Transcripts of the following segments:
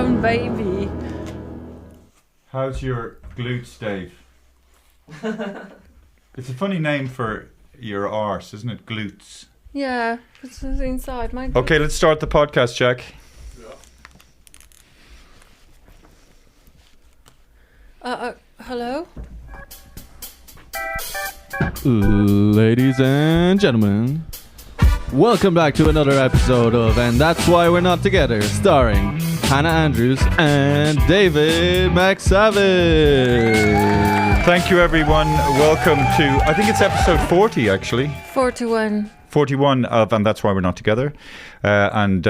brown baby. How's your glutes, Dave? It's a funny name for your arse, isn't it? Glutes. Yeah, it's inside my. Okay, let's start the podcast, Jack. Hello? Ladies and gentlemen, welcome back to another episode of And That's Why We're Not Together, starring Hannah Andrews and David McSavage. Thank you, everyone. Welcome to, I think it's episode 40, actually. 41. 41 of And That's Why We're Not Together. And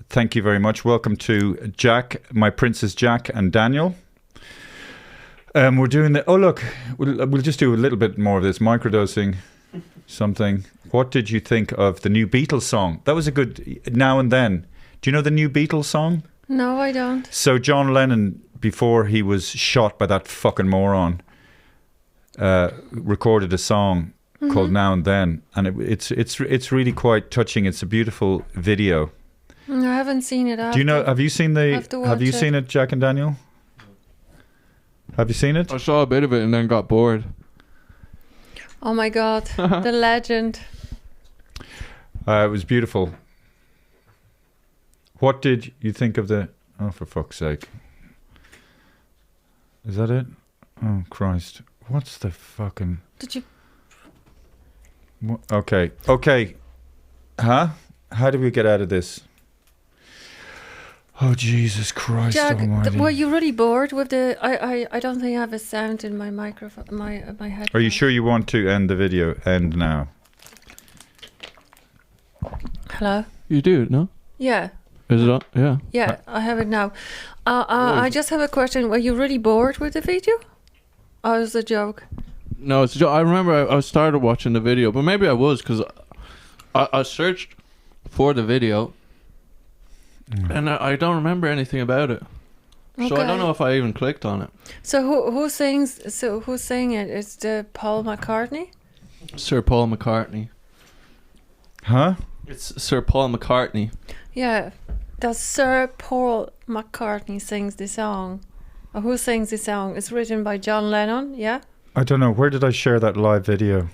thank you very much. Welcome to Jack, my princes Jack and Daniel. We're doing the... Oh, look. We'll just do a little bit more of this. Microdosing something. What did you think of the new Beatles song? That was a good... Now and Then. Do you know the new Beatles song? No, I don't. So John Lennon, before he was shot by that fucking moron, recorded a song called Now and Then. And it's really quite touching. It's a beautiful video. I haven't seen it. Do you know... Have you seen have you seen it, Jack and Daniel? Have you seen it? I saw a bit of it and then got bored. Oh my God, the legend. It was beautiful. What did you think of the... Oh, for fuck's sake. Is that it? Oh, Christ. What's the fucking... Did you... Okay. Huh? How do we get out of this? Oh, Jesus Christ Jack, almighty. were you really bored with the... I don't think I have a sound in my microphone, my headphone. Are you sure you want to end the video? End now. Hello? You do, no? Yeah. Is it on? Yeah. Yeah, I have it now. I just have a question. Were you really bored with the video? Or was it a joke? No, it's a joke. I remember I started watching the video, but maybe I was because I searched for the video and I don't remember anything about it. So I don't know if I even clicked on it. So who's saying it? It's the Paul McCartney? Sir Paul McCartney. Huh? It's Sir Paul McCartney. Yeah. Does Sir Paul McCartney sings the song? Or who sings the song? It's written by John Lennon, yeah? I don't know. Where did I share that live video?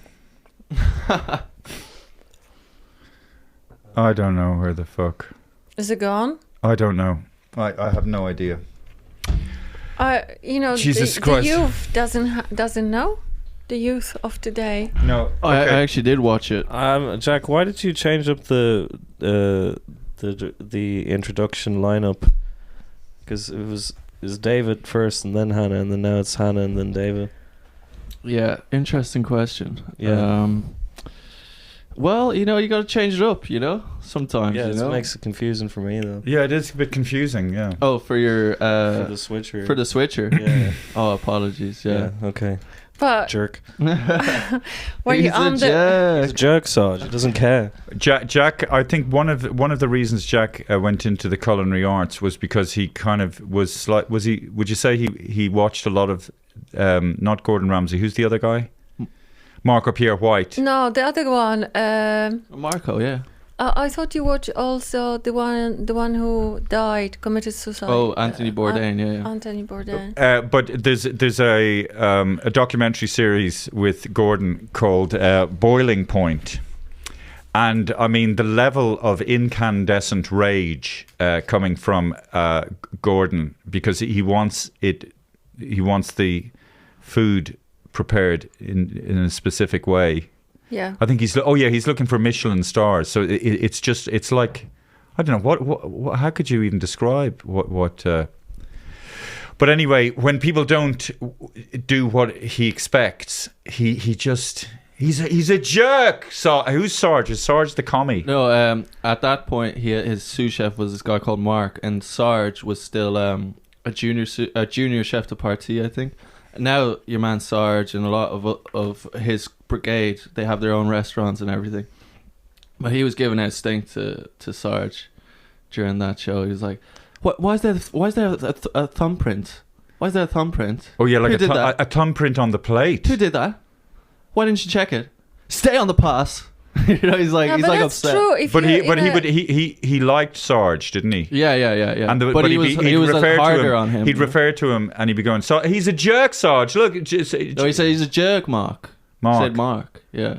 I don't know where the fuck. Is it gone? I don't know. I have no idea. Jesus the Christ. youth doesn't know. The youth of today. No. Okay. I actually did watch it. Jack, why did you change up the introduction lineup? Because it was David first and then Hannah, and then now it's Hannah and then David. Yeah, interesting question. Yeah. Well, you got to change it up, sometimes. Yeah, it makes it confusing for me though. Yeah, it is a bit confusing, yeah. Oh, for your... for the switcher. For the switcher? Yeah. Oh, apologies, yeah. Okay. But Jerk. were you He's on a the... jerk. He's a jerk, Sarge. He doesn't care. Jack, I think one of the reasons Jack went into the culinary arts was because he kind of was like... Would you say he watched a lot of... not Gordon Ramsay. Who's the other guy? Marco Pierre White. No, the other one. Marco, yeah. I thought you watched also the one who died, committed suicide. Oh, Anthony Bourdain, yeah. Anthony Bourdain. But there's a documentary series with Gordon called Boiling Point, and I mean the level of incandescent rage coming from Gordon, because he wants the food prepared in a specific way. Yeah. I think he's looking for Michelin stars. So it's like, I don't know what how could you even describe what but anyway, when people don't do what he expects, he's a jerk. So who's Sarge? Is Sarge the commie? No, at that point his sous chef was this guy called Mark, and Sarge was still a junior chef de partie, I think. Now your man Sarge and a lot of his brigade, they have their own restaurants and everything. But he was giving out stink to Sarge during that show. He was like, Why is there a thumbprint? Why is there a thumbprint? Oh yeah, like Who did that? a thumbprint on the plate. Who did that? Why didn't you check it? Stay on the pass. You know, he's like Yeah, he's but like that's upset. true. If But you're he but in he a- would he liked Sarge, didn't he? Yeah. And but but he was he'd like refer to harder him, on him. He'd refer to him, and he'd be going, "So he's a jerk, Sarge. Look, just, No, he said he's a jerk, Mark. Mark. He said Mark. Yeah.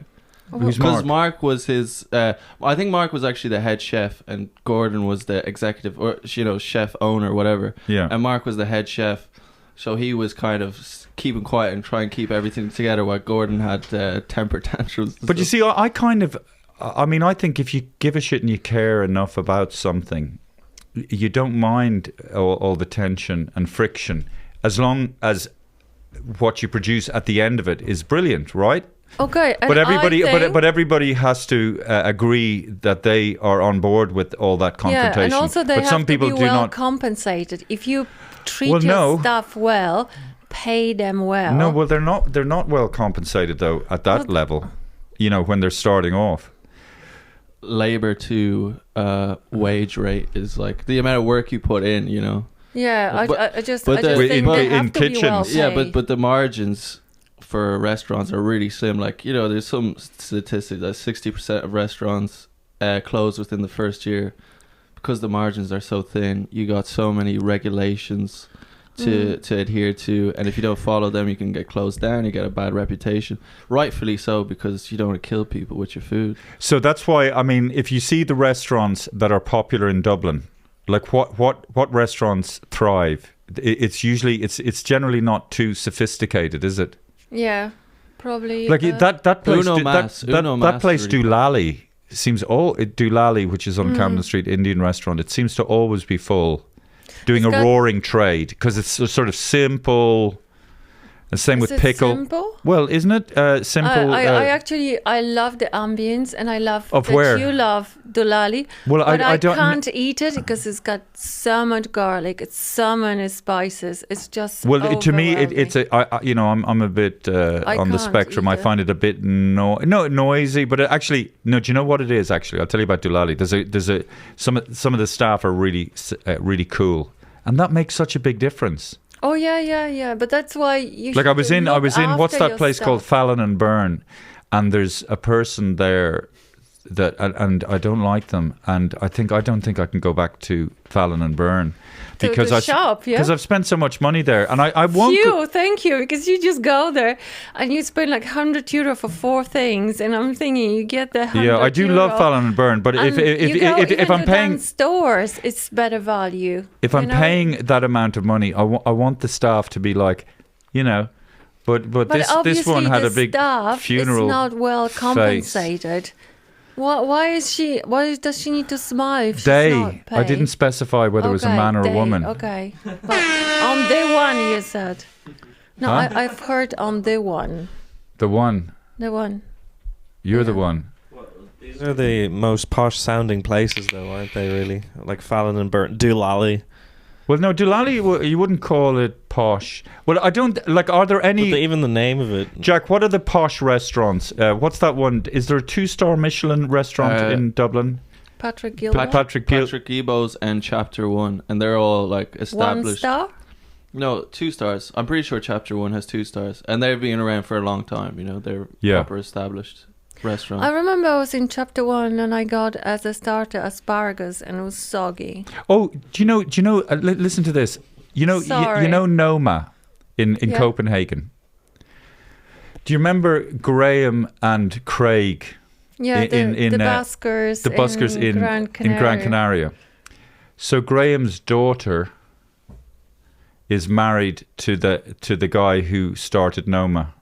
Who's Because Mark? Mark was his. I think Mark was actually the head chef, and Gordon was the executive, or chef owner, whatever. Yeah. And Mark was the head chef, so he was kind of keeping quiet and trying to keep everything together, while Gordon had temper tantrums. and But you stuff. see, I think if you give a shit and you care enough about something, you don't mind all the tension and friction, as long as what you produce at the end of it is brilliant, right? Okay, and But everybody, I think, but everybody has to agree that they are on board with all that confrontation. Yeah, and also they but have some to people be do well not. compensated. If you treat Well, your no. staff well, pay them well. No, well, they're not. They're not well compensated though at that level. You know, when they're starting off. labor to wage rate is like the amount of work you put in. You know. Yeah, But- I just but think in- they in have to be well kitchens. Yeah, paid. but the margins for restaurants are really slim. Like, there's some statistics that 60% of restaurants close within the first year because the margins are so thin. You got so many regulations to adhere to, and if you don't follow them, you can get closed down. You get a bad reputation, rightfully so, because you don't want to kill people with your food. So that's why, I mean, if you see the restaurants that are popular in Dublin, like what restaurants thrive, it's usually it's generally not too sophisticated, is it? yeah, probably. Like that place, Uno Mas- Uno that Mas place really Doolally seems Doolally, which is on Camden Street, Indian restaurant. It seems to always be full, doing It's a got- roaring trade because it's sort of simple. The same Is with it pickle. simple? Well, isn't it simple? I love the ambience, and I love Of that where? you love Doolally. Well, but I don't- can't eat it because it's got so much garlic. It's so many spices. It's just Well, to me, overwhelming. it's I'm a bit on the can't spectrum. I either. find it a bit noisy, but actually, no. Do you know what it is? Actually, I'll tell you about Doolally. Some of the staff are really really cool, and that makes such a big difference. Oh yeah. But that's why you. Like I was in look what's after that your place called staff. Fallon and Byrne, and there's a person there that and I don't like them, and I don't think I can go back to Fallon and Byrne To because the shop, yeah? because I've spent so much money there, and I won't. Thank you, because you just go there and you spend like €100 for 4 things, and I'm thinking you get the €100. Yeah, I do love Fallon and Byrne, but And if I'm paying stores, it's better value. if I'm paying that amount of money, I want the staff to be like, but but this obviously one had the a big staff funeral. is not well face. compensated. Why is she? Why does she need to smile if she's not They, paid? I didn't specify whether it was a Okay, man or a they, woman. Okay, but on day one you said. No, Huh? I've heard on day one. The one, The one. you're the Yeah. one. These are the most posh sounding places, though, aren't they? Really, like Fallon and Burton, Doolally. Well, no, Doolally, you wouldn't call it posh. Well, I don't like. Are there any? Even the name of it. Jack, what are the posh restaurants? What's that one? Is there a 2-star Michelin restaurant in Dublin? Patrick Gilbert. Patrick Gill. Patrick Gibo's and Chapter 1, and they're all like 1 established. star. No, 2 stars. I'm pretty sure Chapter 1 has 2 stars, and they've been around for a long time. They're Yeah. proper established restaurant. I remember I was in chapter 1 and I got as a starter asparagus and it was soggy. Oh, do you know? Listen to this. You Sorry. know Noma in Yeah. Copenhagen. Do you remember Graham and Craig? Yeah, In, the uh, buskers. The buskers in Gran Canaria. Gran Canaria. So Graham's daughter is married to the guy who started Noma.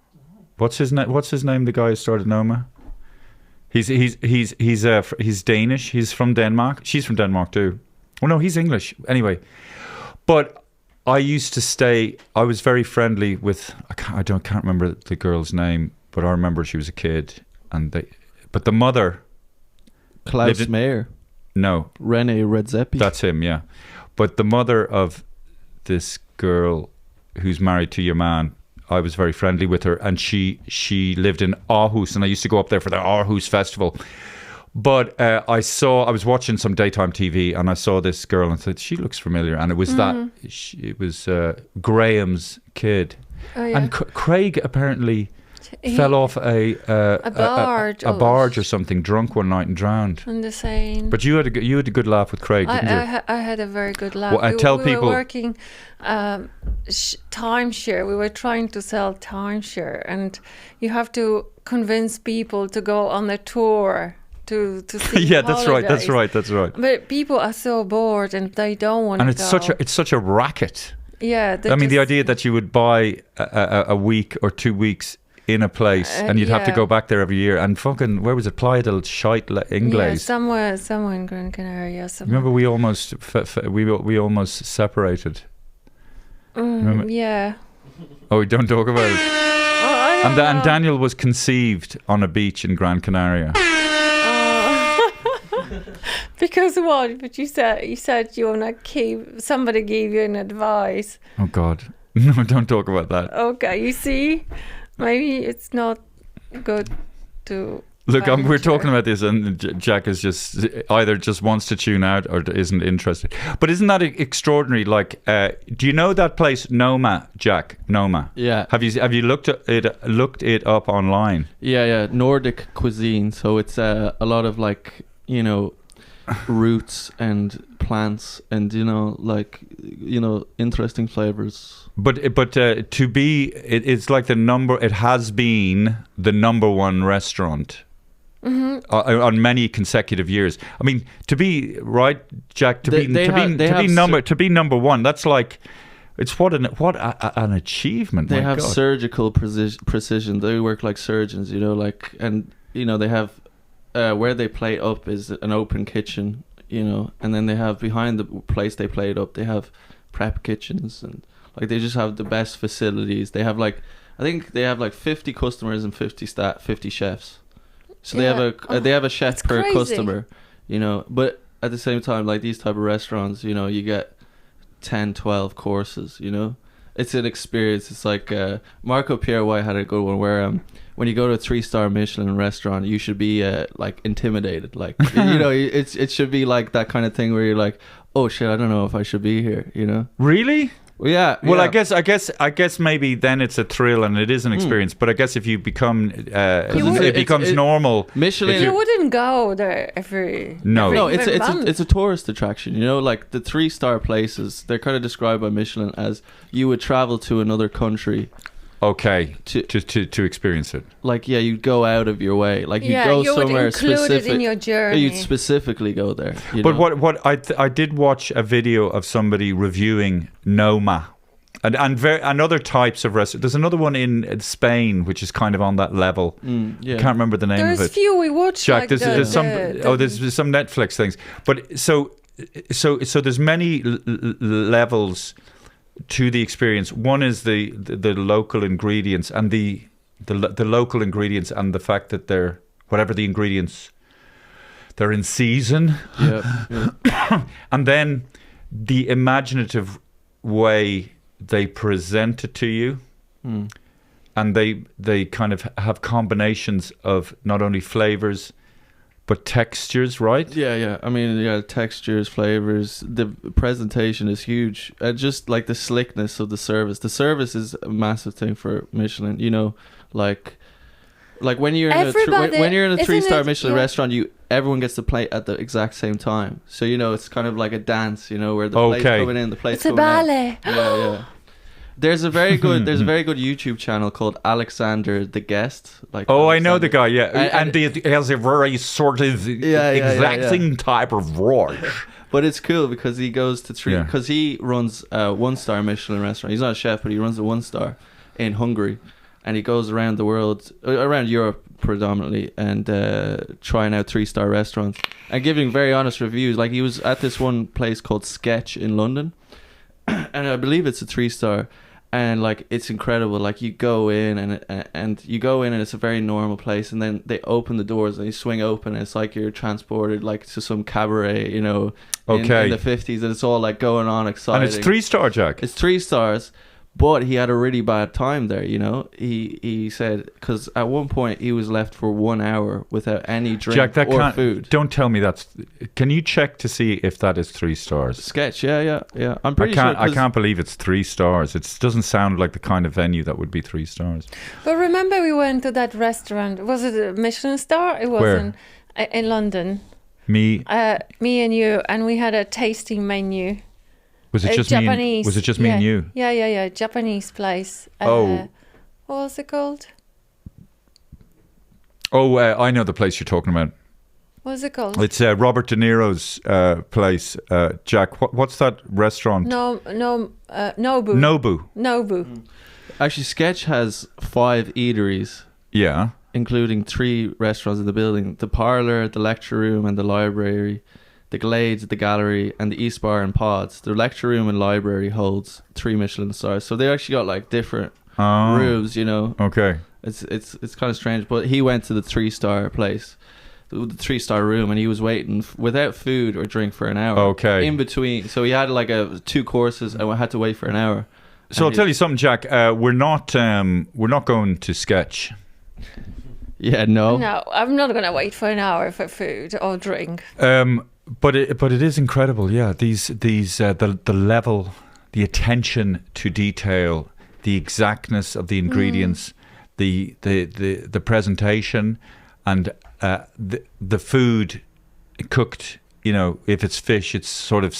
What's his name? What's his name? The guy who started Noma. He's Danish. He's from Denmark. She's from Denmark too. Oh no, he's English. Anyway, but I used to stay. I was very friendly with. I can't remember the girl's name, but I remember she was a kid, but the mother. Klaus lived in- Mayer, No, Rene Redzepi. that's him. Yeah, but the mother of this girl who's married to your man, I was very friendly with her, and she lived in Aarhus, and I used to go up there for the Aarhus festival. But I was watching some daytime TV, and I saw this girl and said, she looks familiar, and it was it was Graham's kid. Oh, yeah. And Craig apparently fell off a barge. a barge or something, drunk one night and drowned. in the Seine. But you had a good laugh with Craig, didn't you? I had a very good laugh. Well, I tell we people- were working timeshare. We were trying to sell timeshare, and you have to convince people to go on a tour to see. Yeah, that's right. That's holidays. right. That's right. But people are so bored and they don't want to And go. it's such a racket. Yeah. I mean, the idea that you would buy a week or 2 weeks in a place and you'd have to yeah. go back there every year and fucking, where was it? Playa del Shite Yeah, Ingles. somewhere in Gran Canaria. Somewhere. Remember, we almost we almost separated. Yeah. Oh, we don't talk about it. Oh, I don't And know. Daniel was conceived on a beach in Gran Canaria. Because what? But you said you wanna keep. Somebody gave you an advice. Oh God, no! Don't talk about that. Okay, you see, maybe it's not good to. Look, we're venture. talking about this, and Jack is just wants to tune out or isn't interested. But isn't that extraordinary? Like, do you know that place Noma, Jack? Noma. Yeah. Have you looked it up online? Yeah, Nordic cuisine. So it's a lot of like, you know, roots and plants and, you know, like, you know, interesting flavors. But to be, it's like it has been the number one restaurant. On many consecutive years. I mean, to be right, Jack, to be number one. That's like, it's what an achievement. They my have God. surgical precision. They work like surgeons, you know, like, and you know they have where they plate up is an open kitchen, you know, and then they have behind the place they plate up, they have prep kitchens, and like they just have the best facilities. They have like, I think they have like 50 customers and 50 chefs. So Yeah. they have a chef It's per crazy. customer, you know. But at the same time, like these type of restaurants, you know, you get 10, 12 courses, you know. It's an experience. It's like Marco Pierre White had a good one where when you go to a 3-star Michelin restaurant, you should be like intimidated, like you know, it should be like that kind of thing where you're like, oh shit, I don't know if I should be here, you know. Really? Well, yeah. Well, yeah. I guess maybe then it's a thrill and it is an experience. But I guess if you become, it becomes normal. Michelin. You wouldn't go there every. No. No, every month. it's a tourist attraction. You know, like the 3-star places, they're kind of described by Michelin as you would travel to another country. Okay, To- to experience it. Like, yeah, you'd go out of your way. Like, you'd Yeah, go you would somewhere include it specific. in your journey. You'd specifically go there. You But know? what I did watch a video of somebody reviewing Noma. And other types of restaurants. There's another one in Spain which is kind of on that level. Yeah. Can't remember the name There's of it. few we watched. Jack, like there's the, some the- there's some Netflix things. But so there's many levels to the experience. One is the local ingredients and the local ingredients and the fact that they're whatever the ingredients, they're in season. Yeah. And then the imaginative way they present it to you, and they kind of have combinations of not only flavors but textures, right? Yeah. I mean, yeah, textures, flavors. The presentation is huge. Just like the slickness of the service. The service is a massive thing for Michelin. You know, like when you're Everybody- when you're in a isn't 3-star it- Michelin yeah. restaurant, everyone gets to plate at the exact same time. So you know, it's kind of like a dance. You know, where the plate's Okay. coming in, the plate's It's a coming out. ballet. Yeah. There's a very good YouTube channel called Alexander the Guest. Like, Oh, I know Alexander. the guy, yeah. And- And he has a very sort of exacting type of voice. But it's cool because he goes to Yeah. because he runs a 1-star Michelin restaurant. He's not a chef, but he runs a 1-star in Hungary, and he goes around the world, around Europe predominantly, and trying out 3-star restaurants and giving very honest reviews. Like, he was at this one place called Sketch in London, and I believe it's a 3-star. And like, it's incredible. Like, you go in and you go in and it's a very normal place, and then they open the doors and they swing open and it's like you're transported like to some cabaret, you know, in Okay. the 50s, and it's all like going on exciting. And it's 3-star, Jack. It's 3 stars, But he had a really bad time there, you know. He said, because at one point he was left for 1 hour without any drink Jack, that or can't. food. Don't tell me that's. Can you check to see if that is 3 stars? Sketch, yeah. I'm I pretty can't. sure. I can't believe it's 3 stars. It doesn't sound like the kind of venue that would be 3 stars. But remember, we went to that restaurant. Was it a Michelin star? It wasn't. In London. Me. Me and you, and we had a tasting menu. Was it just me? Japanese. Was it just me and you? Yeah. Japanese place. Oh. What was it called? Oh, I know the place you're talking about. What was it called? It's Robert De Niro's place. Jack, what's that restaurant? Nobu. Nobu. Actually, Sketch has 5 eateries, Yeah. including 3 restaurants in the building: the parlor, the lecture room, and the library. The Glades, the gallery, and the East Bar and Pods. The lecture room and library holds 3 Michelin stars. So they actually got like different Oh. rooms, you know. Okay. It's kind of strange. But he went to the 3-star place, the 3-star room, and he was waiting without food or drink for an hour. Okay. In between, so he had like 2 courses and had to wait for an hour. So I'll tell you something, Jack. We're not going to Sketch. Yeah, no. No, I'm not gonna wait for an hour for food or drink. But it is incredible. Yeah. These the level, the attention to detail, the exactness of the ingredients, the presentation, and the food cooked. You know, if it's fish, it's sort of.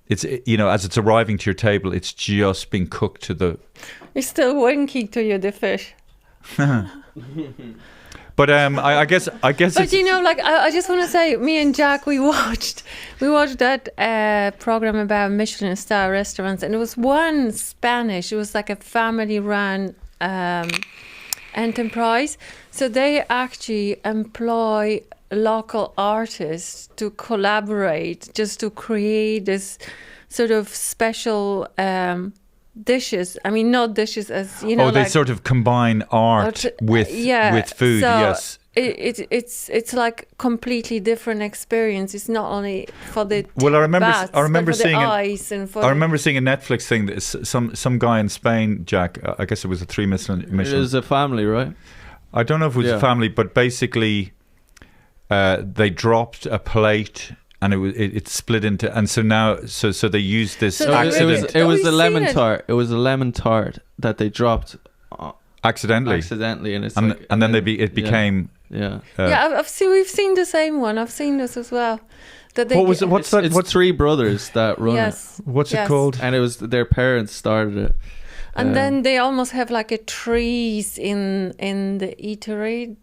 It's, you know, as it's arriving to your table, it's just been cooked to the. It's still winking to you, the fish. But I guess. But It's, you know, like I just want to say, me and Jack, we watched that program about Michelin star restaurants, and it was one Spanish. It was like a family-run enterprise. So they actually employ local artists to collaborate just to create this sort of special dishes. I mean, not dishes as you know. they like, sort of combine art with food. so Yes. It's like completely different experience. It's not only for the Well, I remember but for seeing the it. eyes and for I remember seeing a Netflix thing that some guy in Spain, Jack. I guess it was a 3 Michelin. It was a family, right? I don't know if it was a family, but basically, they dropped a plate and it split into, and so now so they used this So accident It was we've a lemon seen it. tart. It was a lemon tart that they dropped accidentally, and it's and like, and then yeah. became. Yeah. we've seen the same one. I've seen this as well. That they What was it? What's that? It's What's 3 brothers that run it. yes, what's it yes. called? And it was their parents started it. and then they almost have like a trees in the eatery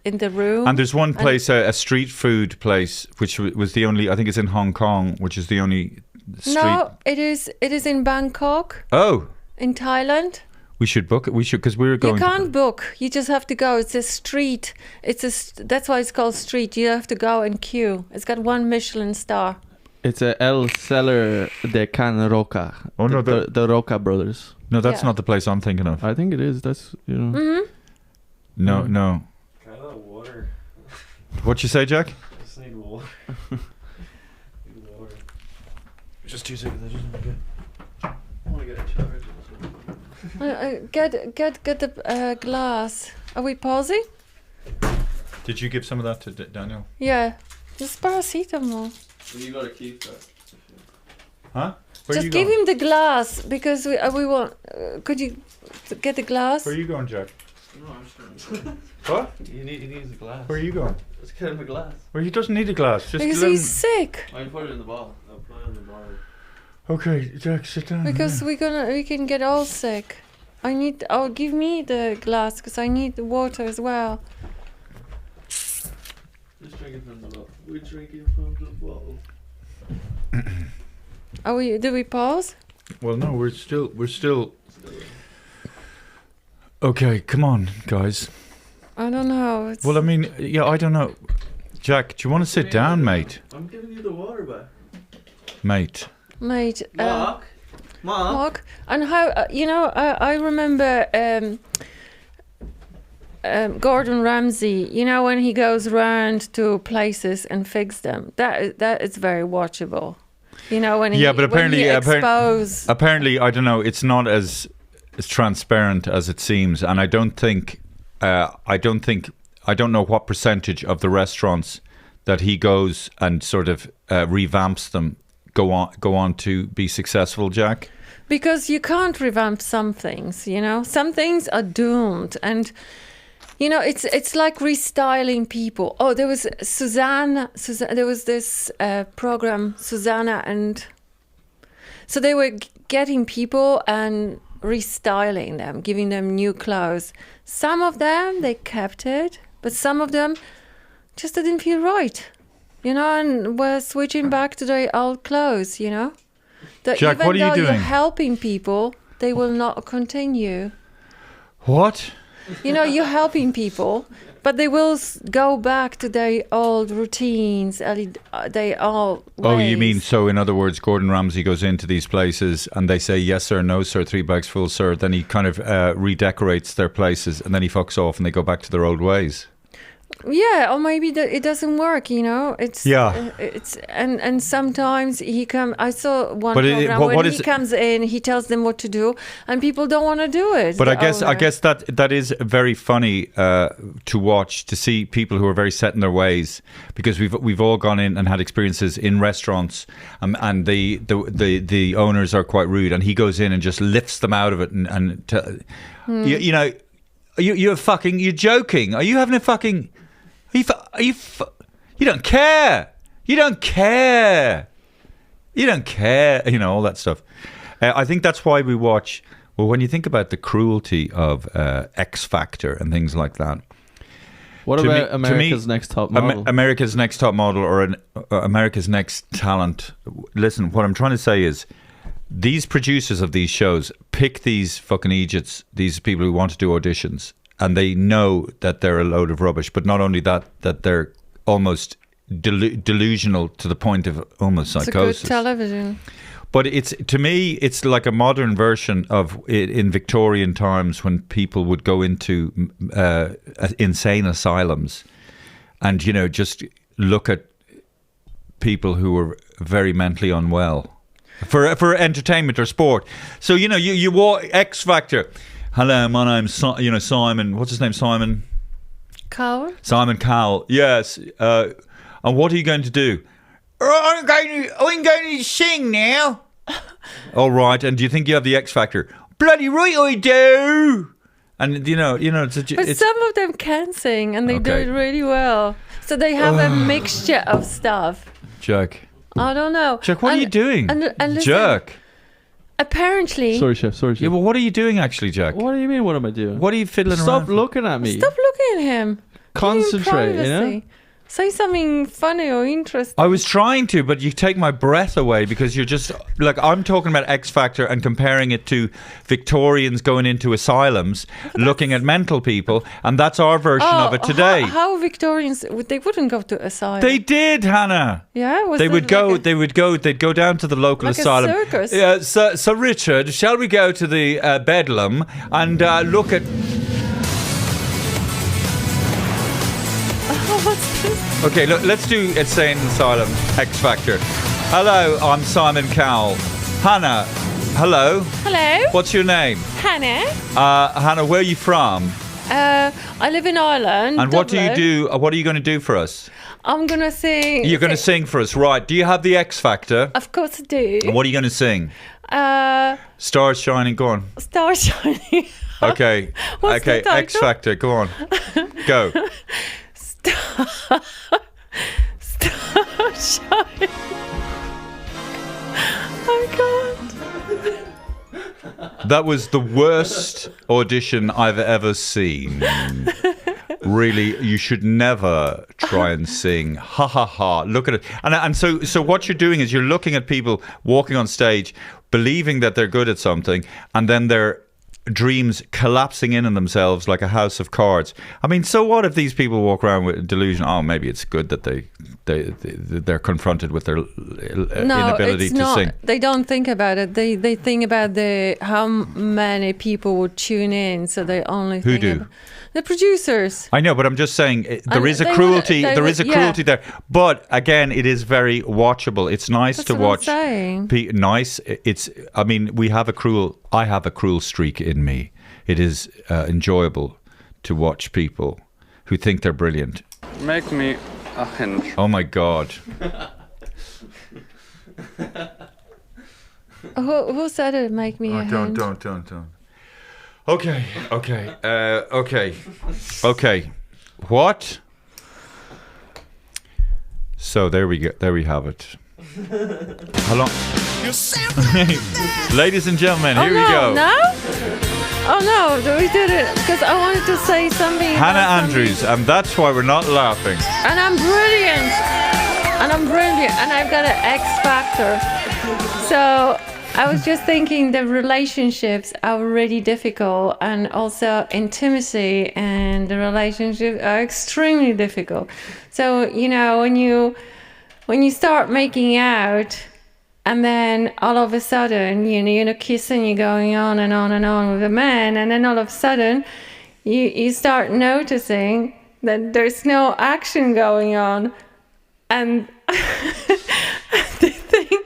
in the room. And there's one place, a street food place, which was the only. I think it's in Hong Kong, which is the only street. No, it is in Bangkok, Oh, in Thailand. we should book it. We should, because we were going. You can't book. You just have to go. It's a street. That's why it's called street. You have to go and queue. It's got 1 Michelin star. It's a El Celler de Can Roca. Oh, no, the Roca brothers. No, that's Yeah. not the place I'm thinking of. I think it is. That's, you know. Mm-hmm. No, Mm. no. Kind of water. What you say, Jack? I just need water. Need water. Just 2 seconds. I just want to get. I want to get a charge. Get the glass. Are we pausing? Did you give some of that to Daniel? Yeah. Just paracetamol. Well, you got to keep that. Huh? Where Just you give going? him the glass because we want. Could you get the glass? Where are you going, Jack? No, I'm just going to. What? He needs a glass. Where are you going? Let's get him a glass. Where he doesn't need a glass. Just Because let he's him- sick. I can put it in the bottle. I'll put it in the bottle. Okay, Jack, sit down. Because we can get all sick. Give me the glass because I need the water as well. Just drink it from the bottle. We're drinking from the bottle. Do we pause? Well, no, we're still. Okay, come on, guys. I don't know. It's, Well, I mean, yeah, I don't know. Jack, do you want to sit down, mate? I'm giving you the water back. Mate. mate. Mark? Mark. And how I remember Gordon Ramsay. You know when he goes round to places and fix them. That is very watchable. You know when he Yeah, but when he apparently- expose. Apparently, I don't know. It's not as transparent as it seems, and I don't know what percentage of the restaurants that he goes and sort of revamps them go on to be successful, Jack. Because you can't revamp some things, you know. Some things are doomed, and you know it's like restyling people. Oh, there was Susanna. There was this program, Susanna, and so they were getting people and restyling them, giving them new clothes. Some of them they kept it, but some of them just didn't feel right, you know, and were switching back to their old clothes, you know. That Jack, even what are you though doing? you're helping people, they will not continue. What? You know, you're helping people, but they will go back to their old routines, their old ways. Oh, you mean, so in other words, Gordon Ramsay goes into these places and they say, yes, sir, no, sir, 3 bags full, sir. Then he kind of redecorates their places and then he fucks off and they go back to their old ways. Yeah, or maybe it doesn't work, you know. And sometimes he comes. I saw one program when he comes in, he tells them what to do, and people don't want to do it. But I guess that is very funny to watch, to see people who are very set in their ways, because we've all gone in and had experiences in restaurants, and the owners are quite rude, and he goes in and just lifts them out of it, you know, you're joking? Are you having a fucking? You don't care. You don't care. You don't care. You know, all that stuff. I think that's why we watch. Well, when you think about the cruelty of X Factor and things like that. What about America's Next Top Model? America's Next Top Model or America's Next Talent. Listen, what I'm trying to say is, these producers of these shows pick these fucking idiots, these people who want to do auditions, and they know that they're a load of rubbish. But not only that they're almost delusional to the point of almost psychosis. It's a good television. But to me, it's like a modern version of it in Victorian times, when people would go into insane asylums and, you know, just look at people who were very mentally unwell for entertainment or sport. So, you know, you walk X Factor. Hello, my name's Simon. What's his name? Simon Cowell. Simon Cowell. Yes. And what are you going to do? I'm going to sing now. All right. And do you think you have the X Factor? Bloody right, I do. And you know, but some of them can sing, and they do it really well. So they have a mixture of stuff. Jack. I don't know. Jack, what are you doing? And listen, Jack. Apparently. Sorry, chef. Yeah, but what are you doing actually, Jack? What do you mean? What am I doing? What are you fiddling around? Stop looking at me. Stop looking at him. Concentrate, you know? Say something funny or interesting. I was trying to, but you take my breath away, because you're just like, I'm talking about X Factor and comparing it to Victorians going into asylums looking at mental people, and that's our version of it today. How Victorians, they wouldn't go to asylum. They did, Hannah. Yeah, they'd go down to the local like asylum. A circus. Yeah, so Richard, shall we go to the Bedlam and look at? What's this? Okay, look, let's do Insane Asylum X Factor. Hello, I'm Simon Cowell. Hannah, hello. Hello. What's your name? Hannah. Hannah, where are you from? I live in Ireland. And what do you do? What are you going to do for us? I'm going to sing. You're going to sing for us, right? Do you have the X Factor? Of course I do. And what are you going to sing? Stars Shining, go on. Stars Shining. Okay. What's okay, the title? X Factor, go on. Go. Star Shining. Oh God. That was the worst audition I've ever seen. Really, you should never try and sing. Ha ha ha. Look at it. And so what you're doing is you're looking at people walking on stage, believing that they're good at something, and then their dreams collapsing in on themselves like a house of cards. I mean, so what if these people walk around with delusion? Oh, maybe it's good that they're confronted with their inability to sing. They don't think about it. They think about how many people would tune in, so they only Who think do? about the producers. I know, but I'm just saying there And is a they cruelty. would- they There would- is a yeah. cruelty there. But again, it is very watchable. It's nice That's to what I'm watch. saying. Nice. It's. I mean, I have a cruel streak in in me. It is enjoyable to watch people who think they're brilliant. Make me a hinge. Oh my God. Who said it? Make me a hand? Don't. Okay. What? So there we go. There we have it. How long? Ladies and gentlemen, here we go. No? Oh no, we did it because I wanted to say something. Hannah about Andrews, and that's why we're not laughing. And I'm brilliant. And I've got an X factor. So I was just thinking the relationships are really difficult, and also intimacy and the relationships are extremely difficult. So, you know, when you start making out, and then all of a sudden, you know, kissing, you're going on and on and on with a man, and then all of a sudden, you start noticing that there's no action going on, and the thing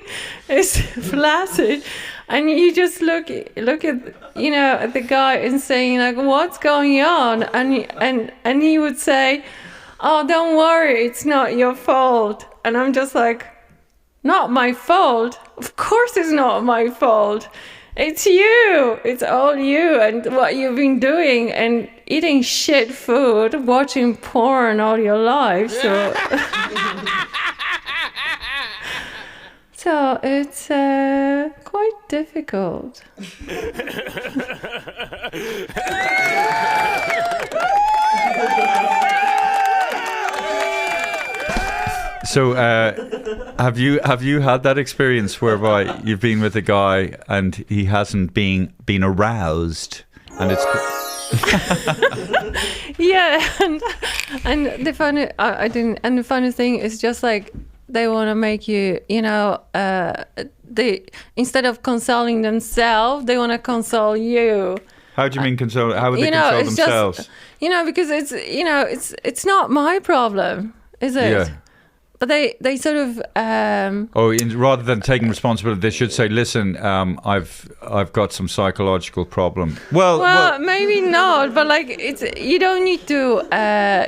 is flaccid, and you just look at, you know, at the guy and saying like, what's going on, and he would say, oh, don't worry, it's not your fault. And I'm just like, not my fault? Of course it's not my fault. It's you. It's all you and what you've been doing and eating shit food, watching porn all your life. So, so it's quite difficult. So, have you had that experience whereby you've been with a guy and he hasn't been aroused, and it's yeah, and the funny I didn't, and the funny thing is just like they want to make you, you know, they instead of consoling themselves, they want to console you. How do you mean console? How would they You know, console it's themselves? just, you know, because it's, you know, it's not my problem, is it? Yeah. But they sort of Rather than taking responsibility, they should say, "Listen, I've got some psychological problem." well, maybe not, but like it's, you don't need to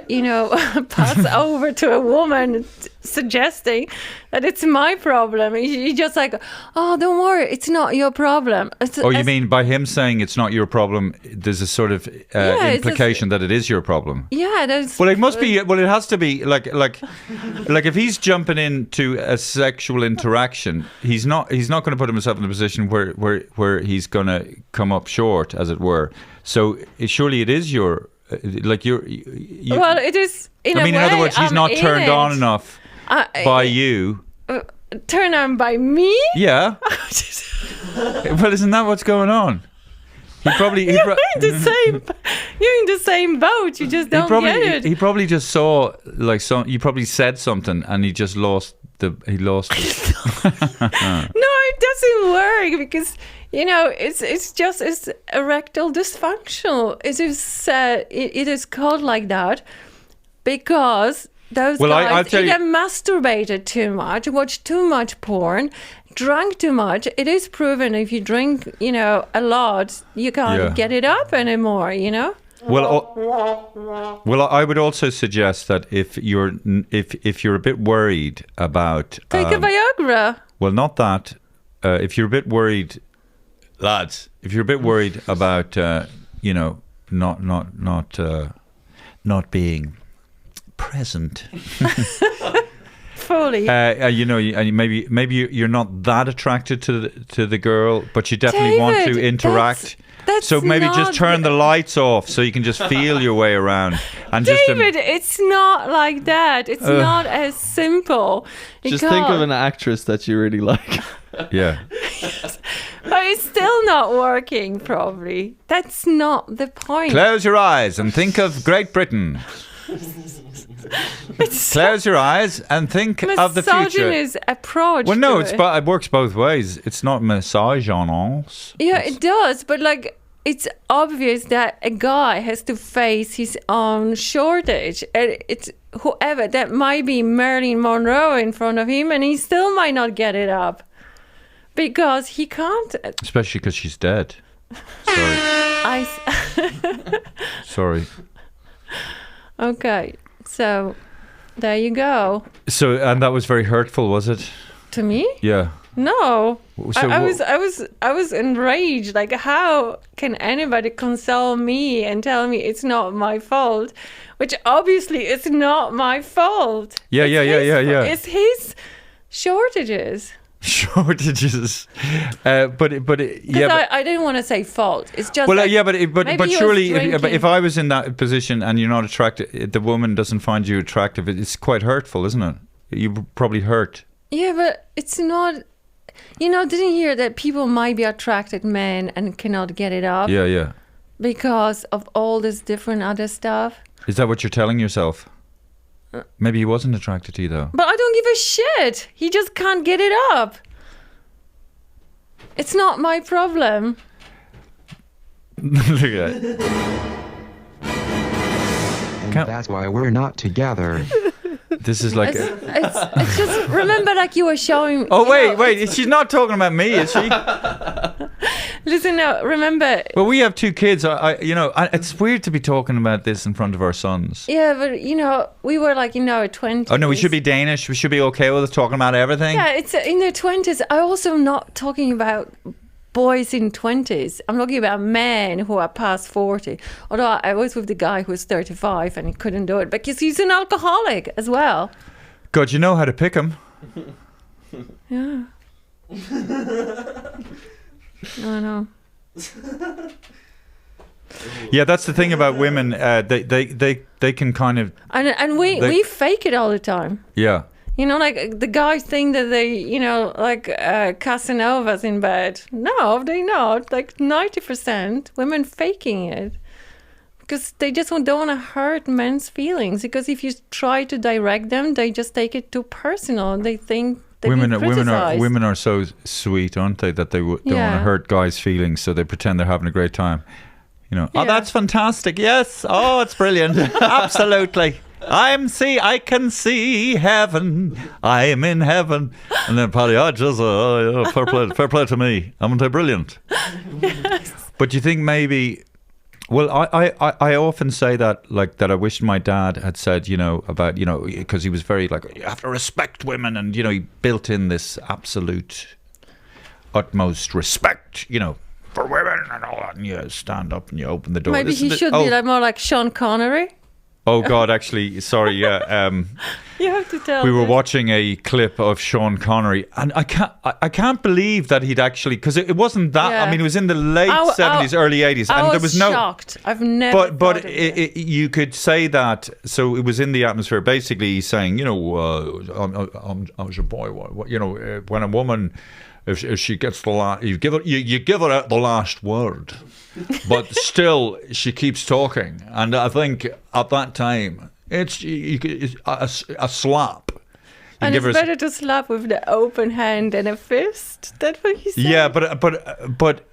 you know, pass over to a woman suggesting that it's my problem. You just like, oh, don't worry, it's not your problem. You mean by him saying it's not your problem, there's a sort of implication that it is your problem? Yeah, that's. Well, it must be. Well, it has to be like if he's jumping into a sexual interaction, he's not going to put himself in a position where he's going to come up short, as it were. So surely it is your you. Well, it is. In I mean, a way, in other words, he's I'm not turned on enough by you. Turn on by me? Yeah. Well, isn't that what's going on? He probably you're in the same boat. You just don't get it. He probably just saw like you probably said something and he just lost it. No, it doesn't work because, you know, it's erectile dysfunctional. It is called like that because those guys either masturbated too much, watched too much porn, drank too much. It is proven if you drink, you know, a lot, you can't get it up anymore, you know? Well, I would also suggest that if you're a bit worried about take a Viagra. Well, not that. If you're a bit worried, lads. If you're a bit worried about you know, not being present. Fully. You know, and maybe you're not that attracted to the girl, but you definitely want to interact. That's so maybe just turn the lights off so you can just feel your way around. And David, it's not like that. It's not as simple. Just think of an actress that you really like. Yeah. Yes. But it's still not working, probably. That's not the point. Close your eyes and think of Great Britain. Close your eyes and think of the future. Misogynist approach. Well, no, to it works both ways. It's not misogynist. Yeah, it does, but like it's obvious that a guy has to face his own shortage. It's whoever that might be Marilyn Monroe in front of him, and he still might not get it up because he can't. Especially because she's dead. Sorry. Sorry. Okay, so there you go. So, and that was very hurtful, was it? To me? Yeah. No. So I was enraged. Like, how can anybody console me and tell me it's not my fault? Which obviously it's not my fault. Yeah. It's his shortages. Shortages, but yeah. I didn't want to say fault. It's just Well, like, yeah, but maybe he was surely, drinking. if I was in that position and you're not attracted, the woman doesn't find you attractive, it's quite hurtful, isn't it? You probably hurt. Yeah, but it's not. Didn't you hear that people might be attracted men and cannot get it up Yeah. because of all this different other stuff? Is that what you're telling yourself? Maybe he wasn't attracted to you, though. But I don't give a shit. He just can't get it up. It's not my problem. Look at that. And Can't- that's why we're not together. This is like. It's just remember, like you were showing. Oh you know, wait! She's not talking about me, is she? Listen, now remember. Well, we have 2 kids. It's weird to be talking about this in front of our sons. Yeah, but we were like in our 20s. Oh no, we should be Danish. We should be okay with us talking about everything. Yeah, it's in their 20s. I also not talking about boys in 20s. I'm talking about men who are past 40. Although I was with the guy who was 35 and he couldn't do it because he's an alcoholic as well. God, you know how to pick them. Yeah. I know. Yeah, that's the thing about women. They can kind of And we fake it all the time. yeah. Like the guys think that they, like Casanovas in bed. No, they not. Like 90% women faking it. Because they just don't want to hurt men's feelings. Because if you try to direct them, they just take it too personal. They think they're being criticized. Women are so sweet, aren't they? That they don't want to Yeah. hurt guys' feelings, so they pretend they're having a great time. Oh, Yeah. that's fantastic. Yes. Oh, it's brilliant. Absolutely. I can see heaven. I am in heaven. And then Paddy, fair play to me. Haven't I brilliant? Yes. But you think maybe, well, I often say that, like, that I wish my dad had said, about, because he was very like, you have to respect women. And, he built in this absolute utmost respect, for women and all that. And you stand up and you open the door. Maybe he should be like more like Sean Connery. Oh God! Actually, sorry. Yeah, You have to tell we were this. watching a clip of Sean Connery, and I can't believe that he'd actually, because it wasn't that. Yeah. I mean, it was in the late I- 70s, early 80s, I and there was was no. shocked. I've never. But thought of it. you could say that. So it was in the atmosphere. Basically, he's saying, as a boy, when a woman. If she gets the last, you give it out the last word, but still she keeps talking. And I think at that time it's a slap. You And give it's her better to slap with the open hand than a fist. That's what he said. yeah, but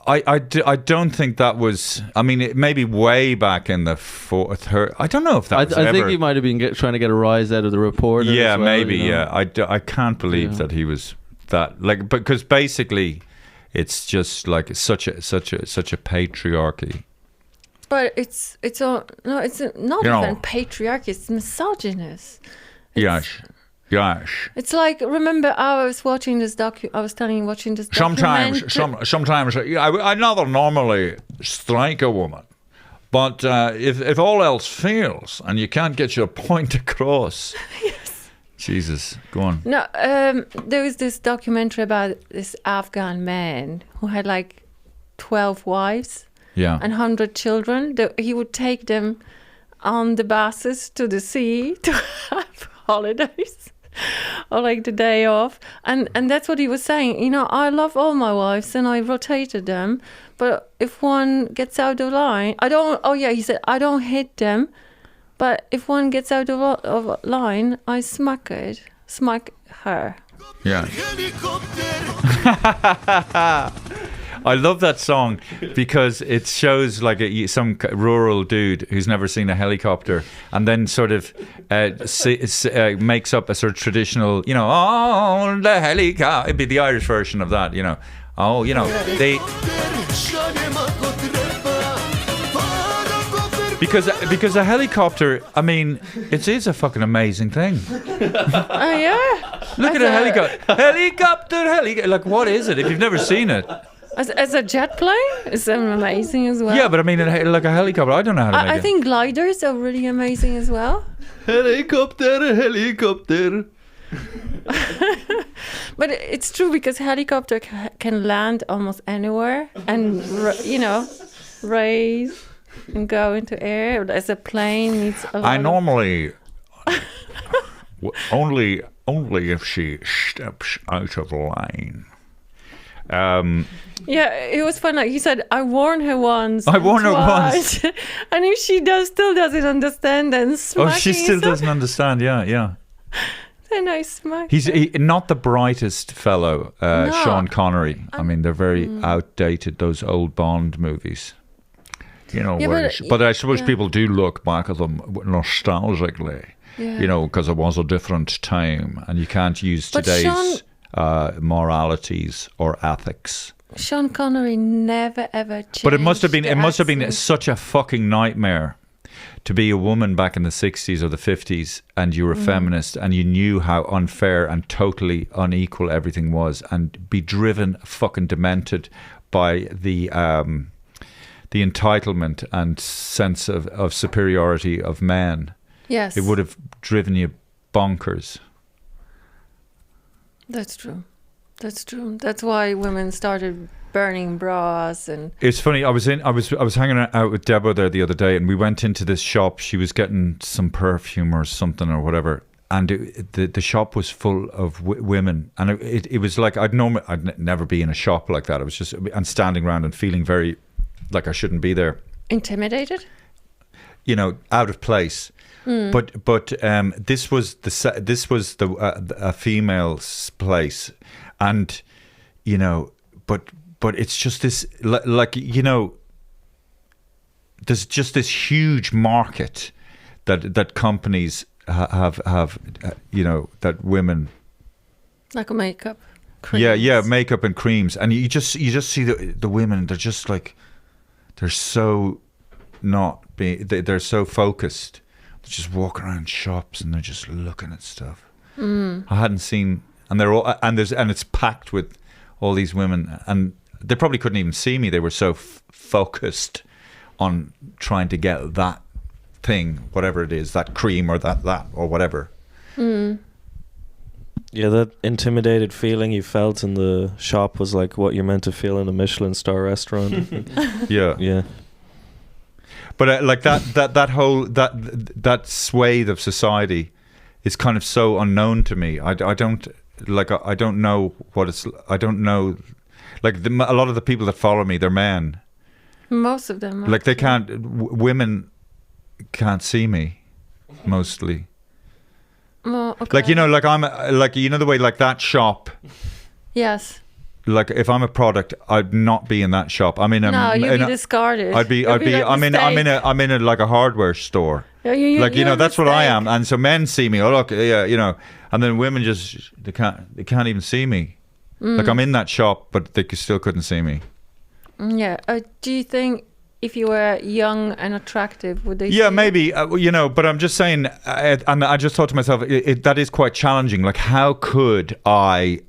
I don't think that was. I mean, it maybe way back in the third. I don't know if that was I ever. think he might have been trying to get a rise out of the reporter. Yeah, as well, maybe. Yeah, I can't believe Yeah. that he was that, like, because basically it's just like such a patriarchy. But it's not You even know. patriarchy. It's misogynist. Yes. It's like, remember, I was watching this I was telling you, watching this Sometimes documentary. I never normally strike a woman, but if all else fails and you can't get your point across. Yes. Jesus, go on. No, there was this documentary about this Afghan man who had like 12 wives Yeah. and 100 children. He would take them on the buses to the sea to have holidays or like the day off. And that's what he was saying. I love all my wives and I rotated them. But if one gets out of line, he said, I don't hit them. But if one gets out of line, I smack her. Yeah. I love that song because it shows like some rural dude who's never seen a helicopter, and then sort of makes up a sort of traditional, oh, the helicopter. It'd be the Irish version of that, Oh, they. because a helicopter, I mean, it is a fucking amazing thing. Oh yeah. Look at a helicopter. Like, what is it? If you've never seen it, As a jet plane, it's amazing as well. yeah. But I mean, like a helicopter, I don't know how to make I it. think gliders are really amazing as well. Helicopter. But it's true because helicopter can land almost anywhere and raise and go into air. As a plane needs a lot I of- normally only if she steps out of line. Yeah, it was fun. Like he said, I warned her once. I warned her twice. And if she still doesn't understand, then smacking She still herself, doesn't understand. Yeah. then I smack He's her. not the brightest fellow, No. Sean Connery. I mean, they're very outdated, those old Bond movies. Yeah, But I suppose people do look back at them nostalgically, Yeah. because it was a different time, and you can't use But today's moralities or ethics. Sean Connery never ever changed. But it must have been accent. such a fucking nightmare to be a woman back in the 60s or the 50s, and you were a feminist, and you knew how unfair and totally unequal everything was, and be driven fucking demented by the entitlement and sense of superiority of men. Yes, It would have driven you bonkers. That's true. That's true. That's why women started burning bras and It's funny. I was hanging out with Deborah there the other day, and we went into this shop. She was getting some perfume or something or whatever, and the shop was full of women, and it was like I'd never be in a shop like that. I was just and standing around and feeling very like I shouldn't be there, intimidated. out of place. But this was a female's place, and but it's just this there's just this huge market that companies have that women Like a makeup. yeah makeup and creams, and you just see the women, they're just like they're so they're so focused. They just walk around shops and they're just looking at stuff. I hadn't seen, and they're all and it's packed with all these women, and they probably couldn't even see me. They were so focused on trying to get that thing, whatever it is, that cream or that or whatever. Yeah, that intimidated feeling you felt in the shop was like what you're meant to feel in a Michelin star restaurant. I think. Yeah. Yeah. But like that whole that swathe of society is kind of so unknown to me. I don't know what it's. I don't know. Like a lot of the people that follow me, they're men. Most of them. Like they can't. Women can't see me, mostly. Oh, okay. Like like I'm like the way like that shop. Yes. Like if I'm a product, I'd not be in that shop. I'm in a. No, you'd be discarded. I'd be. You'd be like I'm in mistake. a like a hardware store. Yeah, Like you're a that's what I mistake. am, and so men see me. Oh look, yeah, and then women just they can't even see me. Like I'm in that shop, but they still couldn't see me. Yeah. Do you think if you were young and attractive, would they? Yeah, see maybe but I'm just saying, and I just thought to myself, that is quite challenging. Like, how could I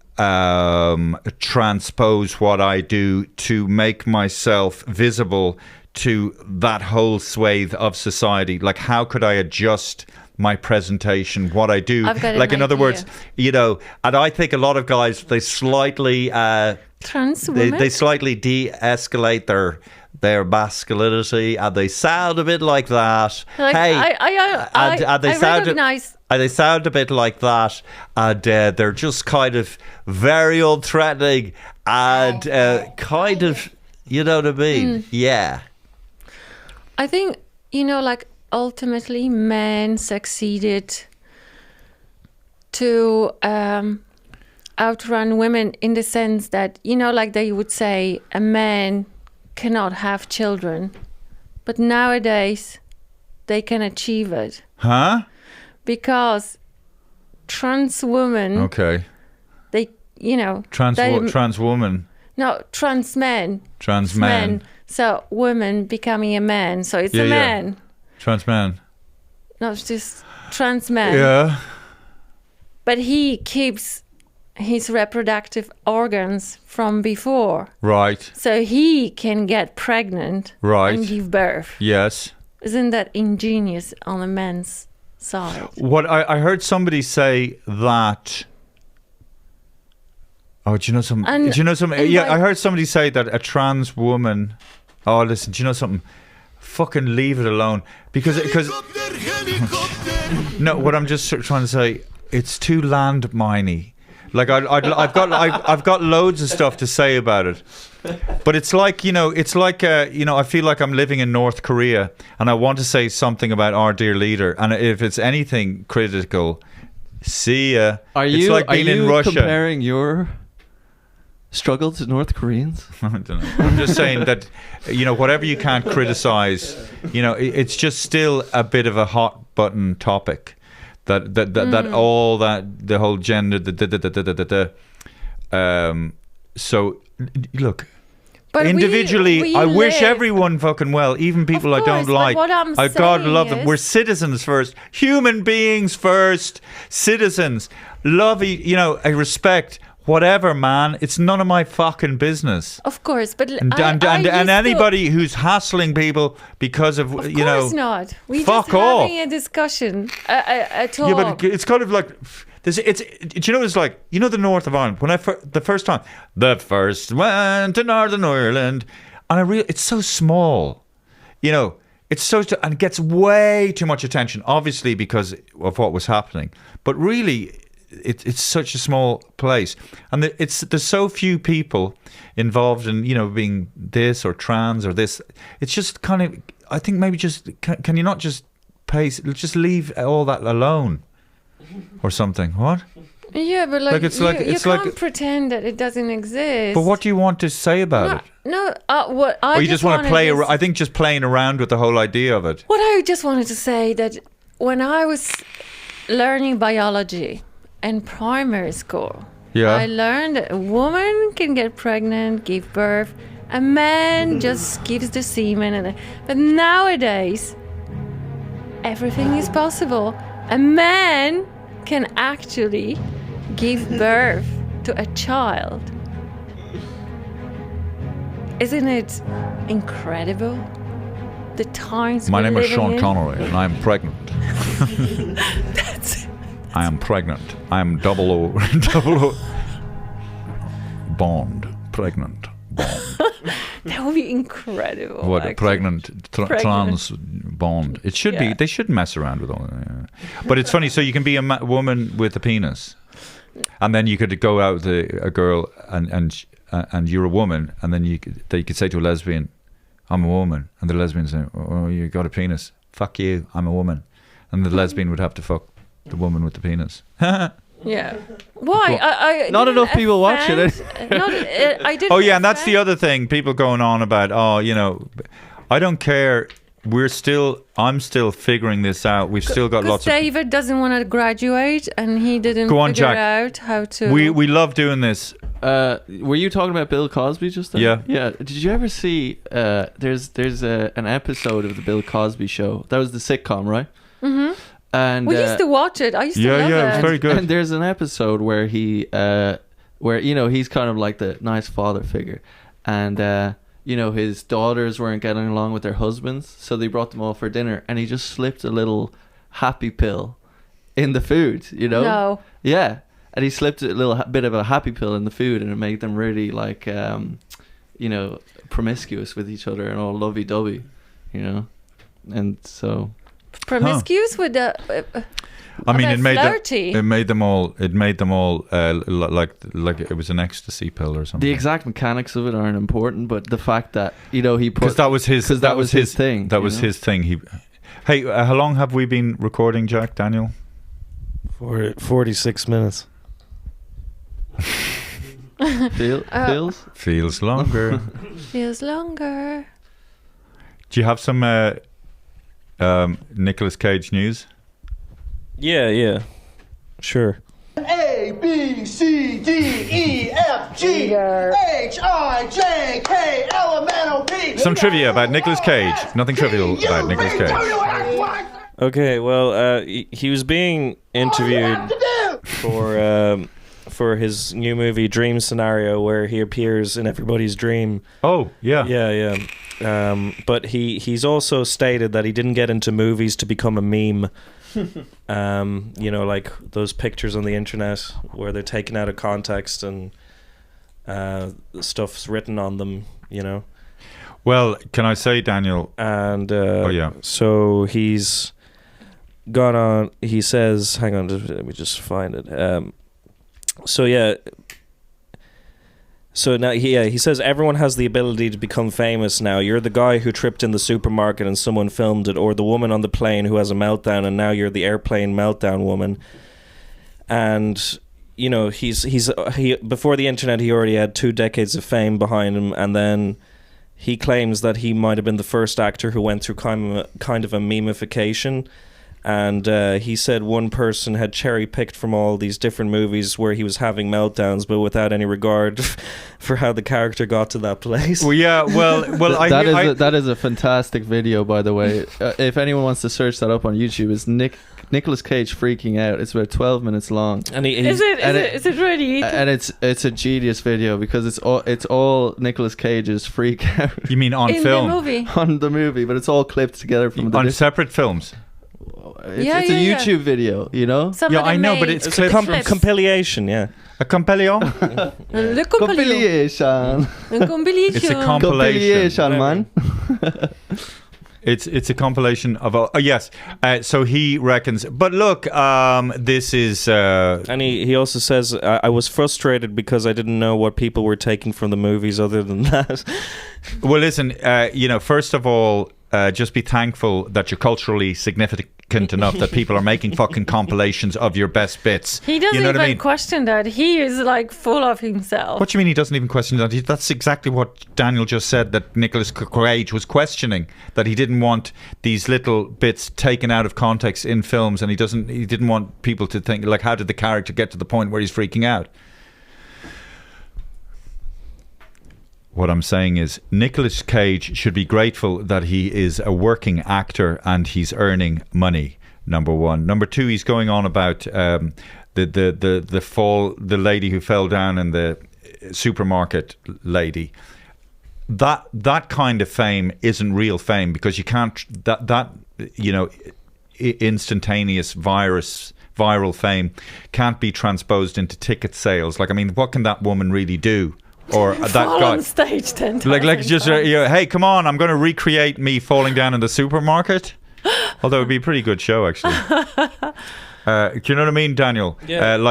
transpose what I do to make myself visible to that whole swathe of society? Like, how could I adjust my presentation, what I do? I've got an like, in other idea. words, and I think a lot of guys, they slightly Trans women. they slightly de-escalate their masculinity, and they sound a bit like that. Like, hey, I they sound recognize. they sound a bit like that, and they're just kind of very unthreatening and kind of, you know what I mean? Yeah. I think like ultimately, men succeeded to outrun women in the sense that like they would say a man cannot have children, but nowadays they can achieve it Huh? because trans women Okay. they Trans they- trans woman, no trans men trans man. so women becoming a man, so it's Yeah, a yeah. man Trans man. not just trans men. Yeah. But he keeps his reproductive organs from before. Right. So he can get pregnant Right. and give birth. Yes. Isn't that ingenious on the men's side? What I heard somebody say that. Oh, do you know something? And- do you know something? and Yeah, like- I heard somebody say that a trans woman. Oh, listen. Do you know something? Fucking leave it alone because no. What I'm just trying to say, it's too landminey. Like I've got loads of stuff to say about it, but it's like I feel like I'm living in North Korea and I want to say something about our dear leader, and if it's anything critical, see ya. It's like being in Russia. Comparing your struggle to North Koreans? I don't know. I'm just saying that whatever you can't criticize, it's just still a bit of a hot button topic. That all that the whole gender so look, But individually we I wish live- everyone fucking well, even people Of I don't course, but like. what I'm God saying love them. is- We're citizens first, human beings first, citizens. Love, I respect whatever, man. It's none of my fucking business. Of course, but And I used to- anybody who's hassling people because of, Of course not. We fuck just off. having a discussion, a talk. Yeah, but it's kind of like do you know, it's like, the north of Ireland. When the first went to Northern Ireland, and it's so small, it's and it gets way too much attention, obviously because of what was happening. But really, it's such a small place, and there's so few people involved in being this or trans or this. It's just kind of, I think maybe just can you not just just leave all that alone or something? What? Yeah, but Like, it's like- you it's can't like- pretend that it doesn't exist. But what do you want to say about it? No, what I Or you just want to wanted play? is- I think just playing around with the whole idea of it. What I just wanted to say that when I was learning biology in primary school, Yeah. I learned that a woman can get pregnant, give birth, a man just gives the semen, but nowadays everything is possible. A man can actually give birth to a child. Isn't it incredible? The times My we're name is living Sean in? Connery, and I'm pregnant. That's it. I am pregnant. I am double O Bond. Pregnant. Bond. That would be incredible. What, actually. pregnant, Pregnant. trans Bond. It should be. Yeah. They shouldn't mess around with all that. Yeah. But it's funny. So you can be a woman with a penis, and then you could go out with a girl, and you're a woman, and then you could say to a lesbian, "I'm a woman," and the lesbian say, "Oh, you got a penis. Fuck you. I'm a woman," and the lesbian would have to fuck the woman with the penis. Yeah. Why? I Not didn't enough people watch it, offend- I didn't. Oh yeah, and that's the offend- other thing. People going on about, I don't care. I'm still figuring this out. We've still got Because lots of. David doesn't want to graduate, and he didn't Go on, figure Jack. out how to. We love doing this. Were you talking about Bill Cosby just then? Yeah. Yeah. Did you ever see? There's an episode of the Bill Cosby show. That was the sitcom, right? Mm-hmm. And We used to watch it. I used to love Yeah, it. it was very good. And there's an episode where where he's kind of like the nice father figure, and his daughters weren't getting along with their husbands, so they brought them all for dinner, and he just slipped a little happy pill in the food. No. Yeah, and he slipped a little bit of a happy pill in the food, and it made them really like promiscuous with each other and all lovey-dovey, and so. Promiscuous with the. I mean, about flirty. it made them all like it was an ecstasy pill or something. The exact mechanics of it aren't important, but the fact that he put because that was his thing. That was his thing. Hey, how long have we been recording, Jack? Daniel? For 46 minutes. Feels. Feels longer. Feels longer. Do you have some Nicolas Cage news? Yeah. Sure. A, B, C, D, E, F, G, H, I, J, K, L, M, N, O, P. Some trivia about Nicolas Cage. Nothing trivial about Nicolas Cage. Okay, well, he was being interviewed for his new movie Dream Scenario, where he appears in everybody's dream. Oh, yeah. Yeah. But he's also stated that he didn't get into movies to become a meme. You know, like those pictures on the internet where they're taken out of context and stuff's written on them, you know. Well, can I say, Daniel? And yeah. So he's gone on. He says, "Hang on, let me just find it." So yeah. So now he says everyone has the ability to become famous now. You're the guy who tripped in the supermarket and someone filmed it, or the woman on the plane who has a meltdown and now you're the airplane meltdown woman. And you know, he before the internet he already had 2 decades of fame behind him, and then he claims that he might have been the first actor who went through kind of a memification. And he said one person had cherry-picked from all these different movies where he was having meltdowns, but without any regard for how the character got to that place. Well, yeah, well, that is a fantastic video, by the way. If anyone wants to search that up on YouTube, it's Nicolas Cage freaking out. It's about 12 minutes long. And Is it really? And it's a genius video because it's all Nicolas Cage's freak out. You mean on in film? the movie? On the movie, but it's all clipped together from On separate films? It's a YouTube video, you know? Some of I them know, but made it's It's a clips. compilation, yeah. A compilation? Le compilation. Compilation. Compilation. It's a compilation. Compilation, man. It's a compilation of all. Oh, yes. So he reckons. But look, this is. And he also says, I was frustrated because I didn't know what people were taking from the movies other than that. Well, listen, first of all, just be thankful that you're culturally significant enough that people are making fucking compilations of your best bits. He doesn't You know what even I mean? question that. He is like full of himself. What do you mean he doesn't even question that? That's exactly what Daniel just said, that Nicolas Cage was questioning, that he didn't want these little bits taken out of context in films, and he didn't want people to think, like, how did the character get to the point where he's freaking out? What I'm saying is Nicolas Cage should be grateful that he is a working actor and he's earning money, number one. Number two, he's going on about the lady who fell down and the supermarket lady. That kind of fame isn't real fame, because you can't instantaneous viral fame can't be transposed into ticket sales. Like, I mean, what can that woman really do? Or that Fall guy on stage 10 like just hey, come on, I'm going to recreate me falling down in the supermarket. Although it'd be a pretty good show, actually. Do you know what I mean, Daniel? Yeah. In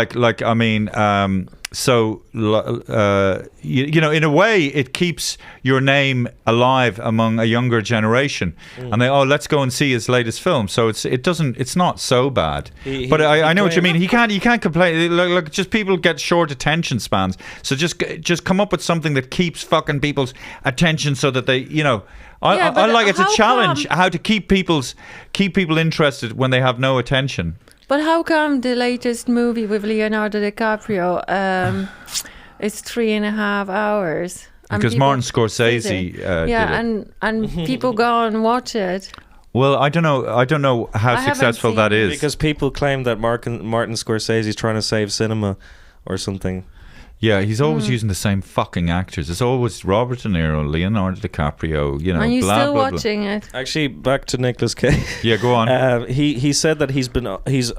a way, it keeps your name alive among a younger generation, and let's go and see his latest film. So it's not so bad. But I know what you mean. You can't complain. Look, just people get short attention spans. So just come up with something that keeps fucking people's attention, so that they, I like, it's a challenge how to keep people interested when they have no attention. But how come the latest movie with Leonardo DiCaprio is 3.5 hours? And Because people Martin Scorsese visit? did it. and people go and watch it. Well, I don't know how I haven't successful seen that it. is. Because people claim that Martin Scorsese is trying to save cinema or something. Yeah, he's always using the same fucking actors. It's always Robert De Niro, Leonardo DiCaprio, And you're blah, still blah, blah. watching it. Actually, back to Nicolas Cage. Yeah, go on. He said that he's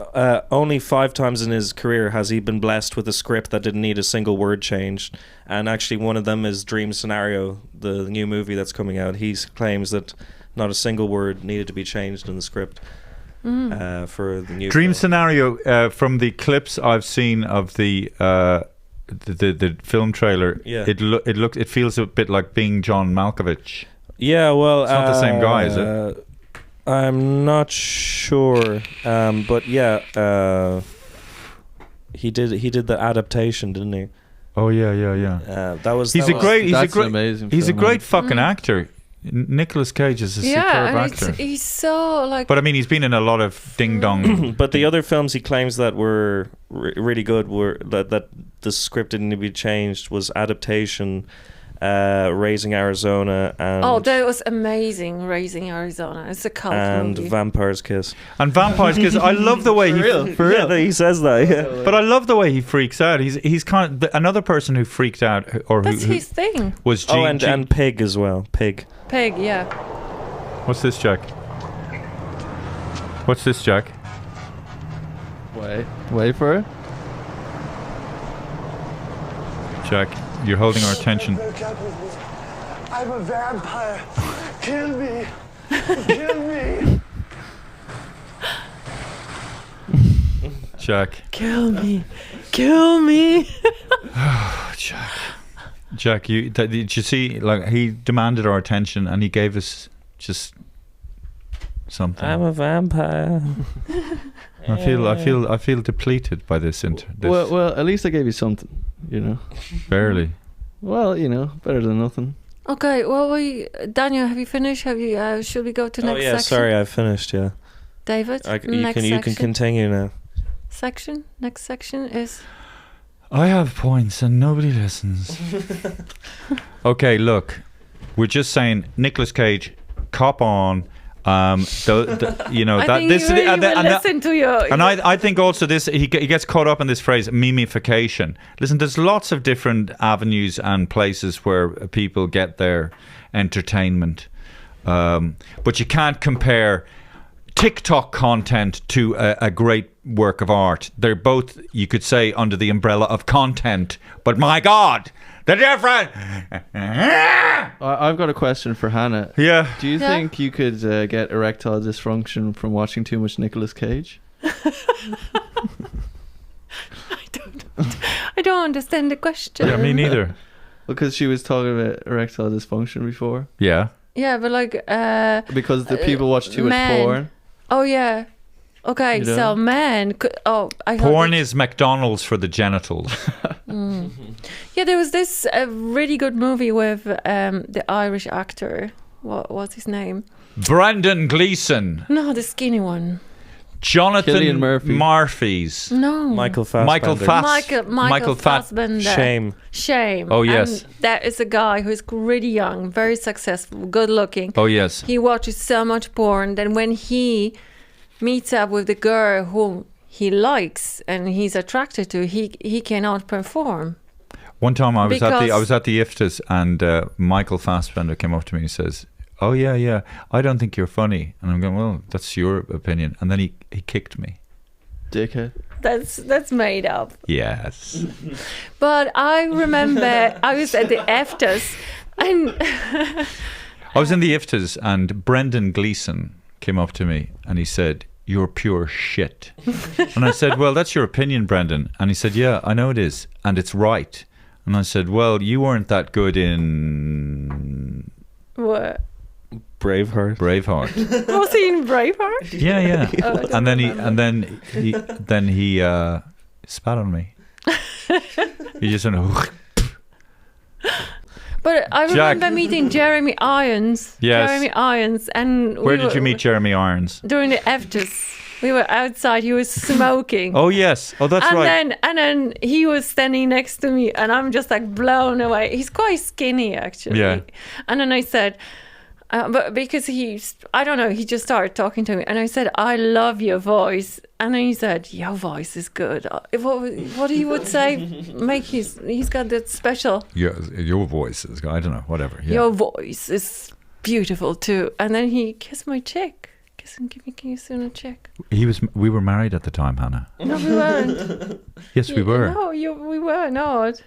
only 5 times in his career has he been blessed with a script that didn't need a single word changed, and actually one of them is Dream Scenario, the new movie that's coming out. He claims that not a single word needed to be changed in the script for the new Dream film. Scenario, from the clips I've seen of the film trailer, Yeah. it feels a bit like Being John Malkovich. Yeah, well, It's not the same guy, is it? I'm not sure, but yeah, he did the adaptation, didn't he? Oh yeah. That was. He's that a was- great. That's an amazing He's a film, great fucking actor. Nicolas Cage is a superb And actor. he's so like. But I mean, he's been in a lot of ding dong. But the other films he claims that were really good were that the script didn't need to be changed was Adaptation, Raising Arizona, and Oh, that was amazing. Raising Arizona. It's a cult and movie. Vampire's Kiss. And Vampires Kiss. I love the way For real, he says that. Yeah. But I love the way he freaks out. He's kind of another person who freaked out, or That's who his thing. was Gene. Oh, and Pig as well. Pig. Pig, yeah. What's this, Jack? What's this, Jack? Wait for it. Jack, you're holding our attention. Break up with me. I'm a vampire. Kill me. Kill me. Jack. Kill me. Kill me. Jack, did you see? Like, he demanded our attention, and he gave us just something. I'm a vampire. I feel depleted by this. Well, at least I gave you something, you know. Barely. Well, you know, better than nothing. Okay, well, Daniel, have you finished? Have you? Should we go to next section? Sorry, I finished. Yeah, David, you can continue now. Section. Next section is. I have points and nobody listens. Okay, look, we're just saying Nicolas Cage, cop on. I think you really will listen to your. And I think also this he gets caught up in this phrase memification. Listen, there's lots of different avenues and places where people get their entertainment, but you can't compare TikTok content to a great work of art. They're both, you could say, under the umbrella of content, but my God, the difference. I've got a question for Hannah. Yeah. Do you think you could get erectile dysfunction from watching too much Nicolas Cage? I don't understand the question. Yeah, me neither. Because she was talking about erectile dysfunction before. Yeah. Yeah, but like. Because the people watch too much men. porn. Oh yeah. Okay, You know? so men. I Porn is McDonald's for the genitals. Yeah, there was this really good movie with the Irish actor. What's his name? Brendan Gleeson. No, the skinny one. Jonathan Cillian Murphy. No. Michael Fassbender. Michael Fassbender. Shame. Oh, yes. And that is a guy who's really young, very successful, good looking. Oh, yes. He watches so much porn that when he meets up with the girl whom he likes and he's attracted to, he cannot perform. One time I was at the IFTAs and Michael Fassbender came up to me and says, "Oh yeah, I don't think you're funny." And I'm going, "Well, that's your opinion." And then he kicked me. Dickhead. That's made up. Yes. But I remember I was at the EFTAs and I was in the IFTAs and Brendan Gleeson came up to me and he said, "You're pure shit." And I said, "Well, that's your opinion, Brendan." And he said, "Yeah, I know it is. And it's right." And I said, "Well, you weren't that good in what? Braveheart. Was he in Braveheart? Yeah. Oh, and then he spat on me. He just went, "Ugh." But I remember meeting Jeremy Irons. Yes. Jeremy Irons. And Where did you meet Jeremy Irons? During the EFTAs. We were outside. He was smoking. Oh, yes. Oh, that's right. And then he was standing next to me, and I'm just like blown away. He's quite skinny, actually. Yeah. And then I said, but because he just started talking to me, and I said, "I love your voice," and then he said, "Your voice is good." What he would say, he's got that special. Your voice is, I don't know, whatever. Yeah. Your voice is beautiful too. And then he kissed my cheek. Give me a kiss on a cheek. We were married at the time, Hannah. No, we weren't. Yes, we were. No, we were not.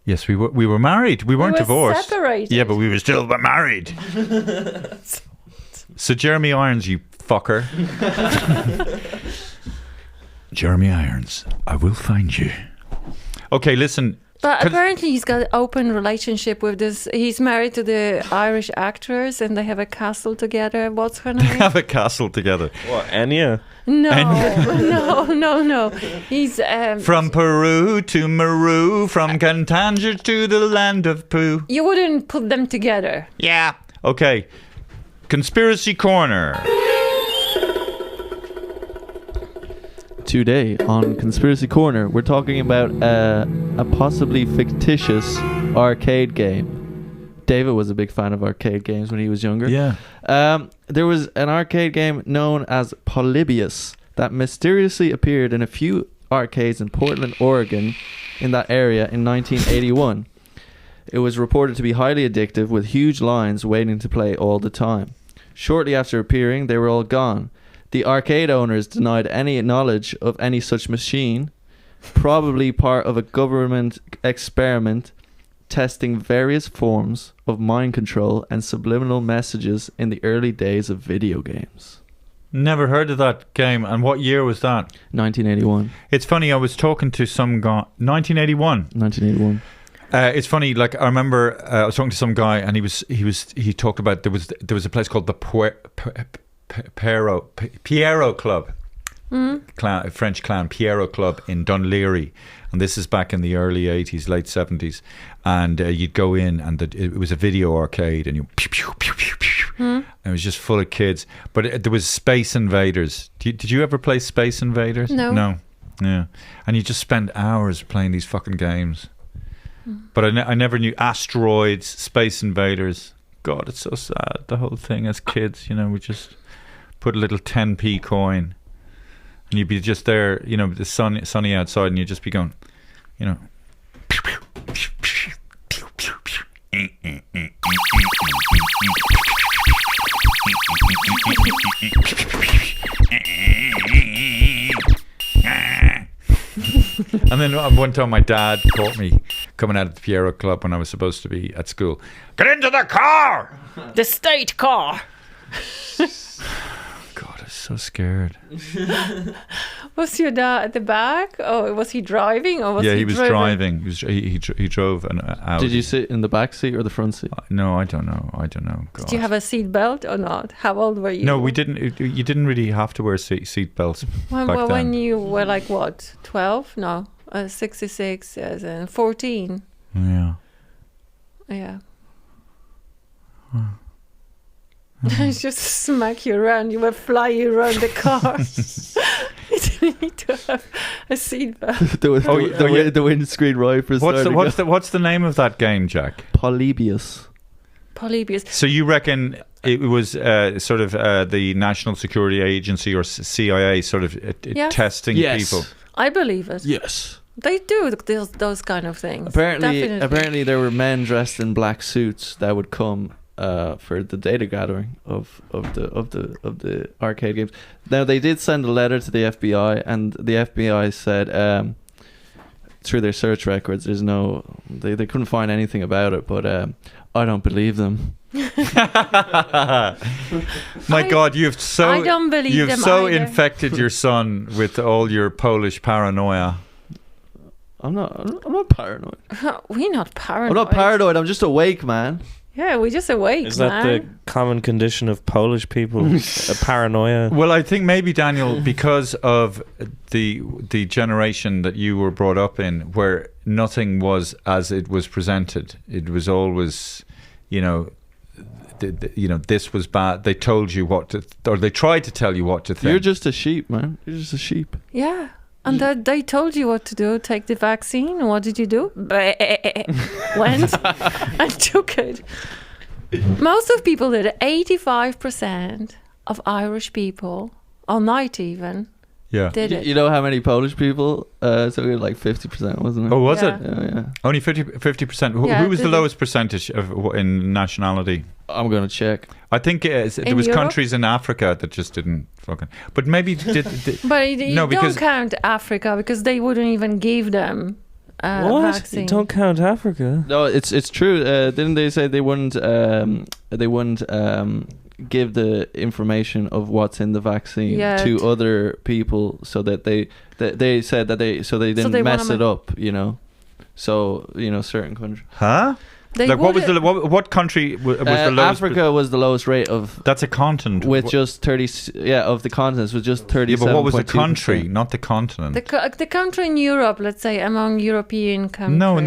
Yes, we were. We were married. We weren't divorced. Separated. Yeah, but we were still married. So Jeremy Irons, you fucker. Jeremy Irons, I will find you. Okay, listen. But apparently he's got an open relationship with this. He's married to the Irish actress and they have a castle together. What's her name? They have a castle together. What, Enya? No. He's from Peru to Meru, from Cantangia to the land of Pooh. You wouldn't put them together. Yeah. Okay. Conspiracy Corner. Today on Conspiracy Corner, we're talking about a possibly fictitious arcade game. David was a big fan of arcade games when he was younger. Yeah. There was an arcade game known as Polybius that mysteriously appeared in a few arcades in Portland, Oregon, in that area in 1981. It was reported to be highly addictive, with huge lines waiting to play all the time. Shortly after appearing, they were all gone. The arcade owners denied any knowledge of any such machine, probably part of a government experiment testing various forms of mind control and subliminal messages in the early days of video games. Never heard of that game. And what year was that? 1981. It's funny, I was talking to some guy... 1981. It's funny, like I remember I was talking to some guy, and he talked about there was a place called the Pierrot Club, French clown Pierrot Club in Dunleary, and this is back in the early 80s, late 70s, and you'd go in, and it was a video arcade, and you pew, pew, pew, pew, pew, and it was just full of kids, but there was Space Invaders. Did you ever play Space Invaders? No. Yeah, and you just spend hours playing these fucking games. But I never knew Asteroids, Space Invaders. God, it's so sad, the whole thing as kids, we just put a little 10p coin, and you'd be just there, the sunny outside, and you'd just be going, And then one time my dad caught me coming out of the Pierrot Club when I was supposed to be at school. Get into the car! The state car. God, I was so scared. Was your dad at the back? Or was he driving? Or was he was driving. He drove an Audi. Did you sit in the back seat or the front seat? No, I don't know. God. Did you have a seat belt or not? How old were you? No, we didn't. You didn't really have to wear seat belts back then. When you were like what? 12? No, 66, 14. Yeah. Yeah. Just smack you around. You were flying around the car. You didn't need to have a seatbelt. The windscreen wipers. What's the name of that game, Jack? Polybius. So you reckon it was sort of the National Security Agency or CIA sort of testing people? I believe it. Yes. They do those kind of things. Apparently there were men dressed in black suits that would come for the data gathering of the arcade games. Now they did send a letter to the FBI, and the FBI said through their search records, they couldn't find anything about it. But I don't believe them. My God, I don't believe them you've so either. infected your son with all your Polish paranoia. I'm not paranoid. We're not paranoid. I'm not paranoid. I'm just awake, man. Yeah, we're just awake. Is that the common condition of Polish people? A paranoia? Well, I think maybe, Daniel, because of the generation that you were brought up in, where nothing was as it was presented. It was always, this was bad. They told you what to, or they tried to tell you what to think. You're just a sheep, man. You're just a sheep. Yeah. And they told you what to do. Take the vaccine. What did you do? Went and took it. Most of people did it. 85% of Irish people, or 90 even, did it. You know how many Polish people? So we had like 50%, wasn't it? Oh, was it? Yeah. Only 50%. Who was the lowest percentage in nationality? I'm going to check. I think there was Europe? Countries in Africa that just didn't fucking... But maybe... But you don't count Africa, because they wouldn't even give them what? vaccine. You don't count Africa? No, it's true. Didn't they say they wouldn't give the information of what's in the vaccine to other people, so that they said that they didn't mess it up, So certain countries. Huh? What country was the lowest? Africa was the lowest rate of. That's a continent. With just 30, of the continents with just 37. Yeah, but what was the country, not the continent? The country in Europe, let's say, among European countries. No,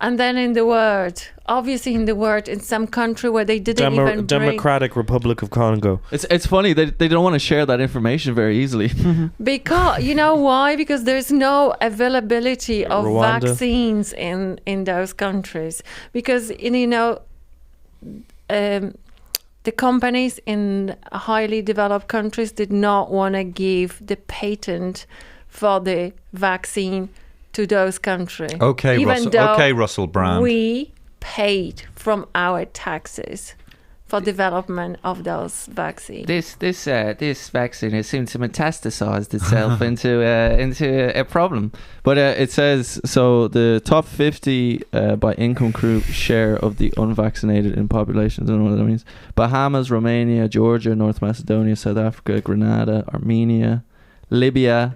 And then in the world, obviously in the world, in some country where they didn't even bring... Democratic Republic of Congo. It's funny they don't want to share that information very easily. Because, you know why? Because there's no availability of Rwanda. vaccines in those countries. Because, you know, the companies in highly developed countries did not want to give the patent for the vaccine to those countries. Okay, Even though Russell Brand. we paid from our taxes for development of those vaccines. This vaccine has seemed to metastasized itself into a problem. But it says, so the top 50 by income group share of the unvaccinated in population. I don't know what that means. Bahamas, Romania, Georgia, North Macedonia, South Africa, Grenada, Armenia, Libya,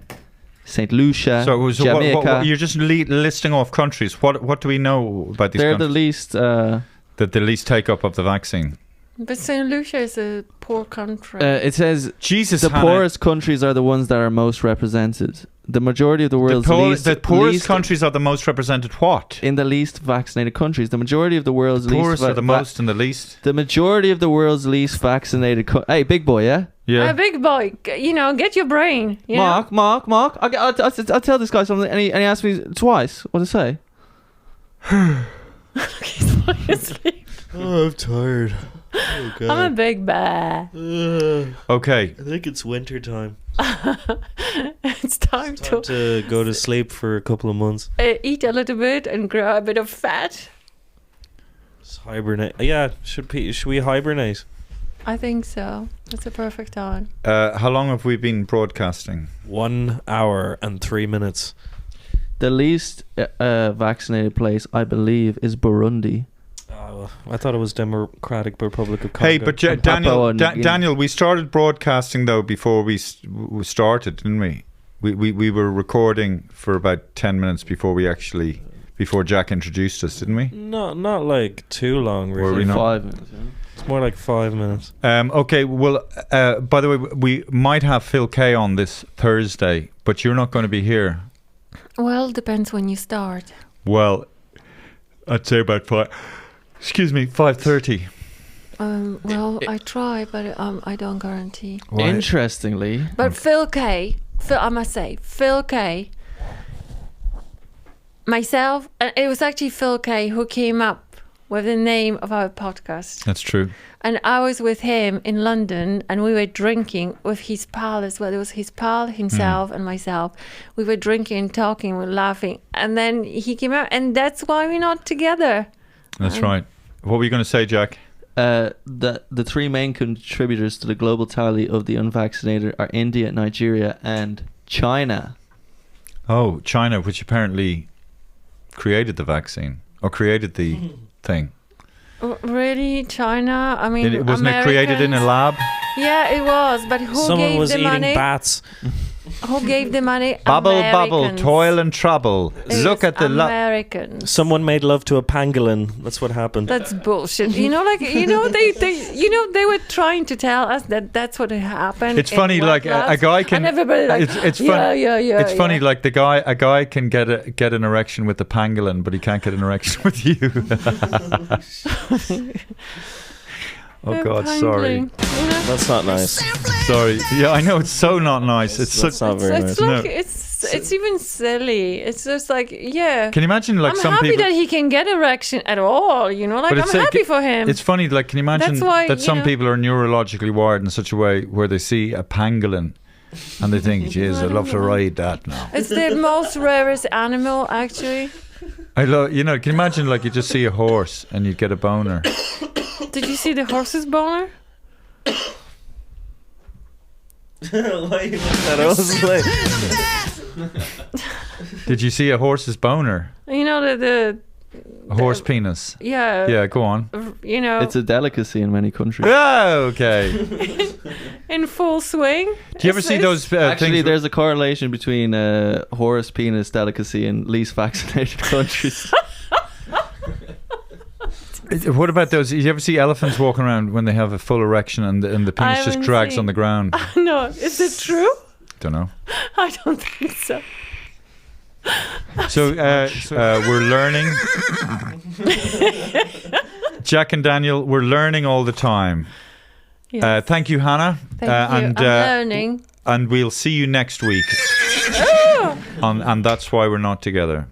St. Lucia, So, it was, Jamaica. you're just listing off countries. What do we know about these They're the countries? least... that the least take up of the vaccine. But St. Lucia is a poor country. it says Jesus, the Hannah. poorest countries are the ones that are most represented. The majority of the world's The poorest least countries are the most represented. What? in the least vaccinated countries. The majority of the world's Poorest least are the most and the least. The majority of the world's least vaccinated. Hey, big boy, yeah. Yeah. A big boy, you know, get your brain. You know? Mark. I'll tell this guy something, and he asked me twice. What to say? He's falling asleep. Oh, I'm tired. Oh, God. I'm a big bear. Okay. I think it's winter time. It's time To go to sleep for a couple of months. eat a little bit and grow a bit of fat. Just hibernate. Yeah, should we hibernate? I think so. It's a perfect time. How long have we been broadcasting? 1 hour and 3 minutes. The least vaccinated place, I believe, is Burundi. I thought it was Democratic Republic of Congo. Hey, but And Papua New Guinea. Daniel, we started broadcasting though before we started, didn't we? We were recording for about 10 minutes before Jack introduced us, didn't we? No, not like too long, Were really. we not? 5 minutes. Yeah. It's more like 5 minutes. Okay, well, by the way, we might have Phil Kay on this Thursday, but you're not going to be here. Well, depends when you start. Well, I'd say about 5:30. Well, I try, but I don't guarantee. Interestingly, But Phil Kay, I must say, Phil Kay, myself, and it was actually Phil Kay who came up with the name of our podcast. That's true. And I was with him in London, and we were drinking with his pal as well. It was his pal, himself, and myself. We were drinking and talking, we were laughing. And then he came out, and that's why we're not together. That's right. What were you going to say, Jack? the three main contributors to the global tally of the unvaccinated are India, Nigeria, and China. Oh, China, which apparently created the vaccine or created the thing. Really, China? I mean, Wasn't it created in a Americans? lab? Yeah, it was. But who Someone gave was the eating money? bats. Who gave the money? Bubble, bubble, Americans. toil and trouble. It Look was at the Americans. Someone made love to a pangolin. That's what happened. That's bullshit. They were trying to tell us that that's what happened. It's in funny, wet like a labs, guy can. and everybody like, it's yeah, funny. yeah. It's funny, like a guy can get an erection with the pangolin, but he can't get an erection with you. Oh God, sorry. That's not nice. Sorry. Yeah, I know it's so not nice. It's That's so. not very nice. It's like it's even silly. It's just like, yeah. Can you imagine, like, I'm some happy people? that he can get erection at all. You know, like But I'm it's like- happy for him. It's funny, like, can you imagine That's why, that you some know- people are neurologically wired in such a way where they see a pangolin and they think, "Jeez, I'd love to ride that now." It's the most rarest animal, actually. I love, can you imagine, like, you just see a horse and you get a boner? Did you see the horse's boner? Why you that? I was like, Did you see a horse's boner? You know the A horse penis? yeah. Yeah, go on. You know, It's a delicacy in many countries. Oh, okay. in full swing. Do you ever see those Actually, things? there's a correlation between horse penis delicacy and least vaccinated countries. What about those? You ever see elephants walking around when they have a full erection and the penis just haven't drags seen- on the ground? No, is it true? Don't know. I don't think so. So we're learning. Jack and Daniel, we're learning all the time. Yes. Thank you, Hannah. Thank you. I'm learning. And we'll see you next week. And that's why we're not together.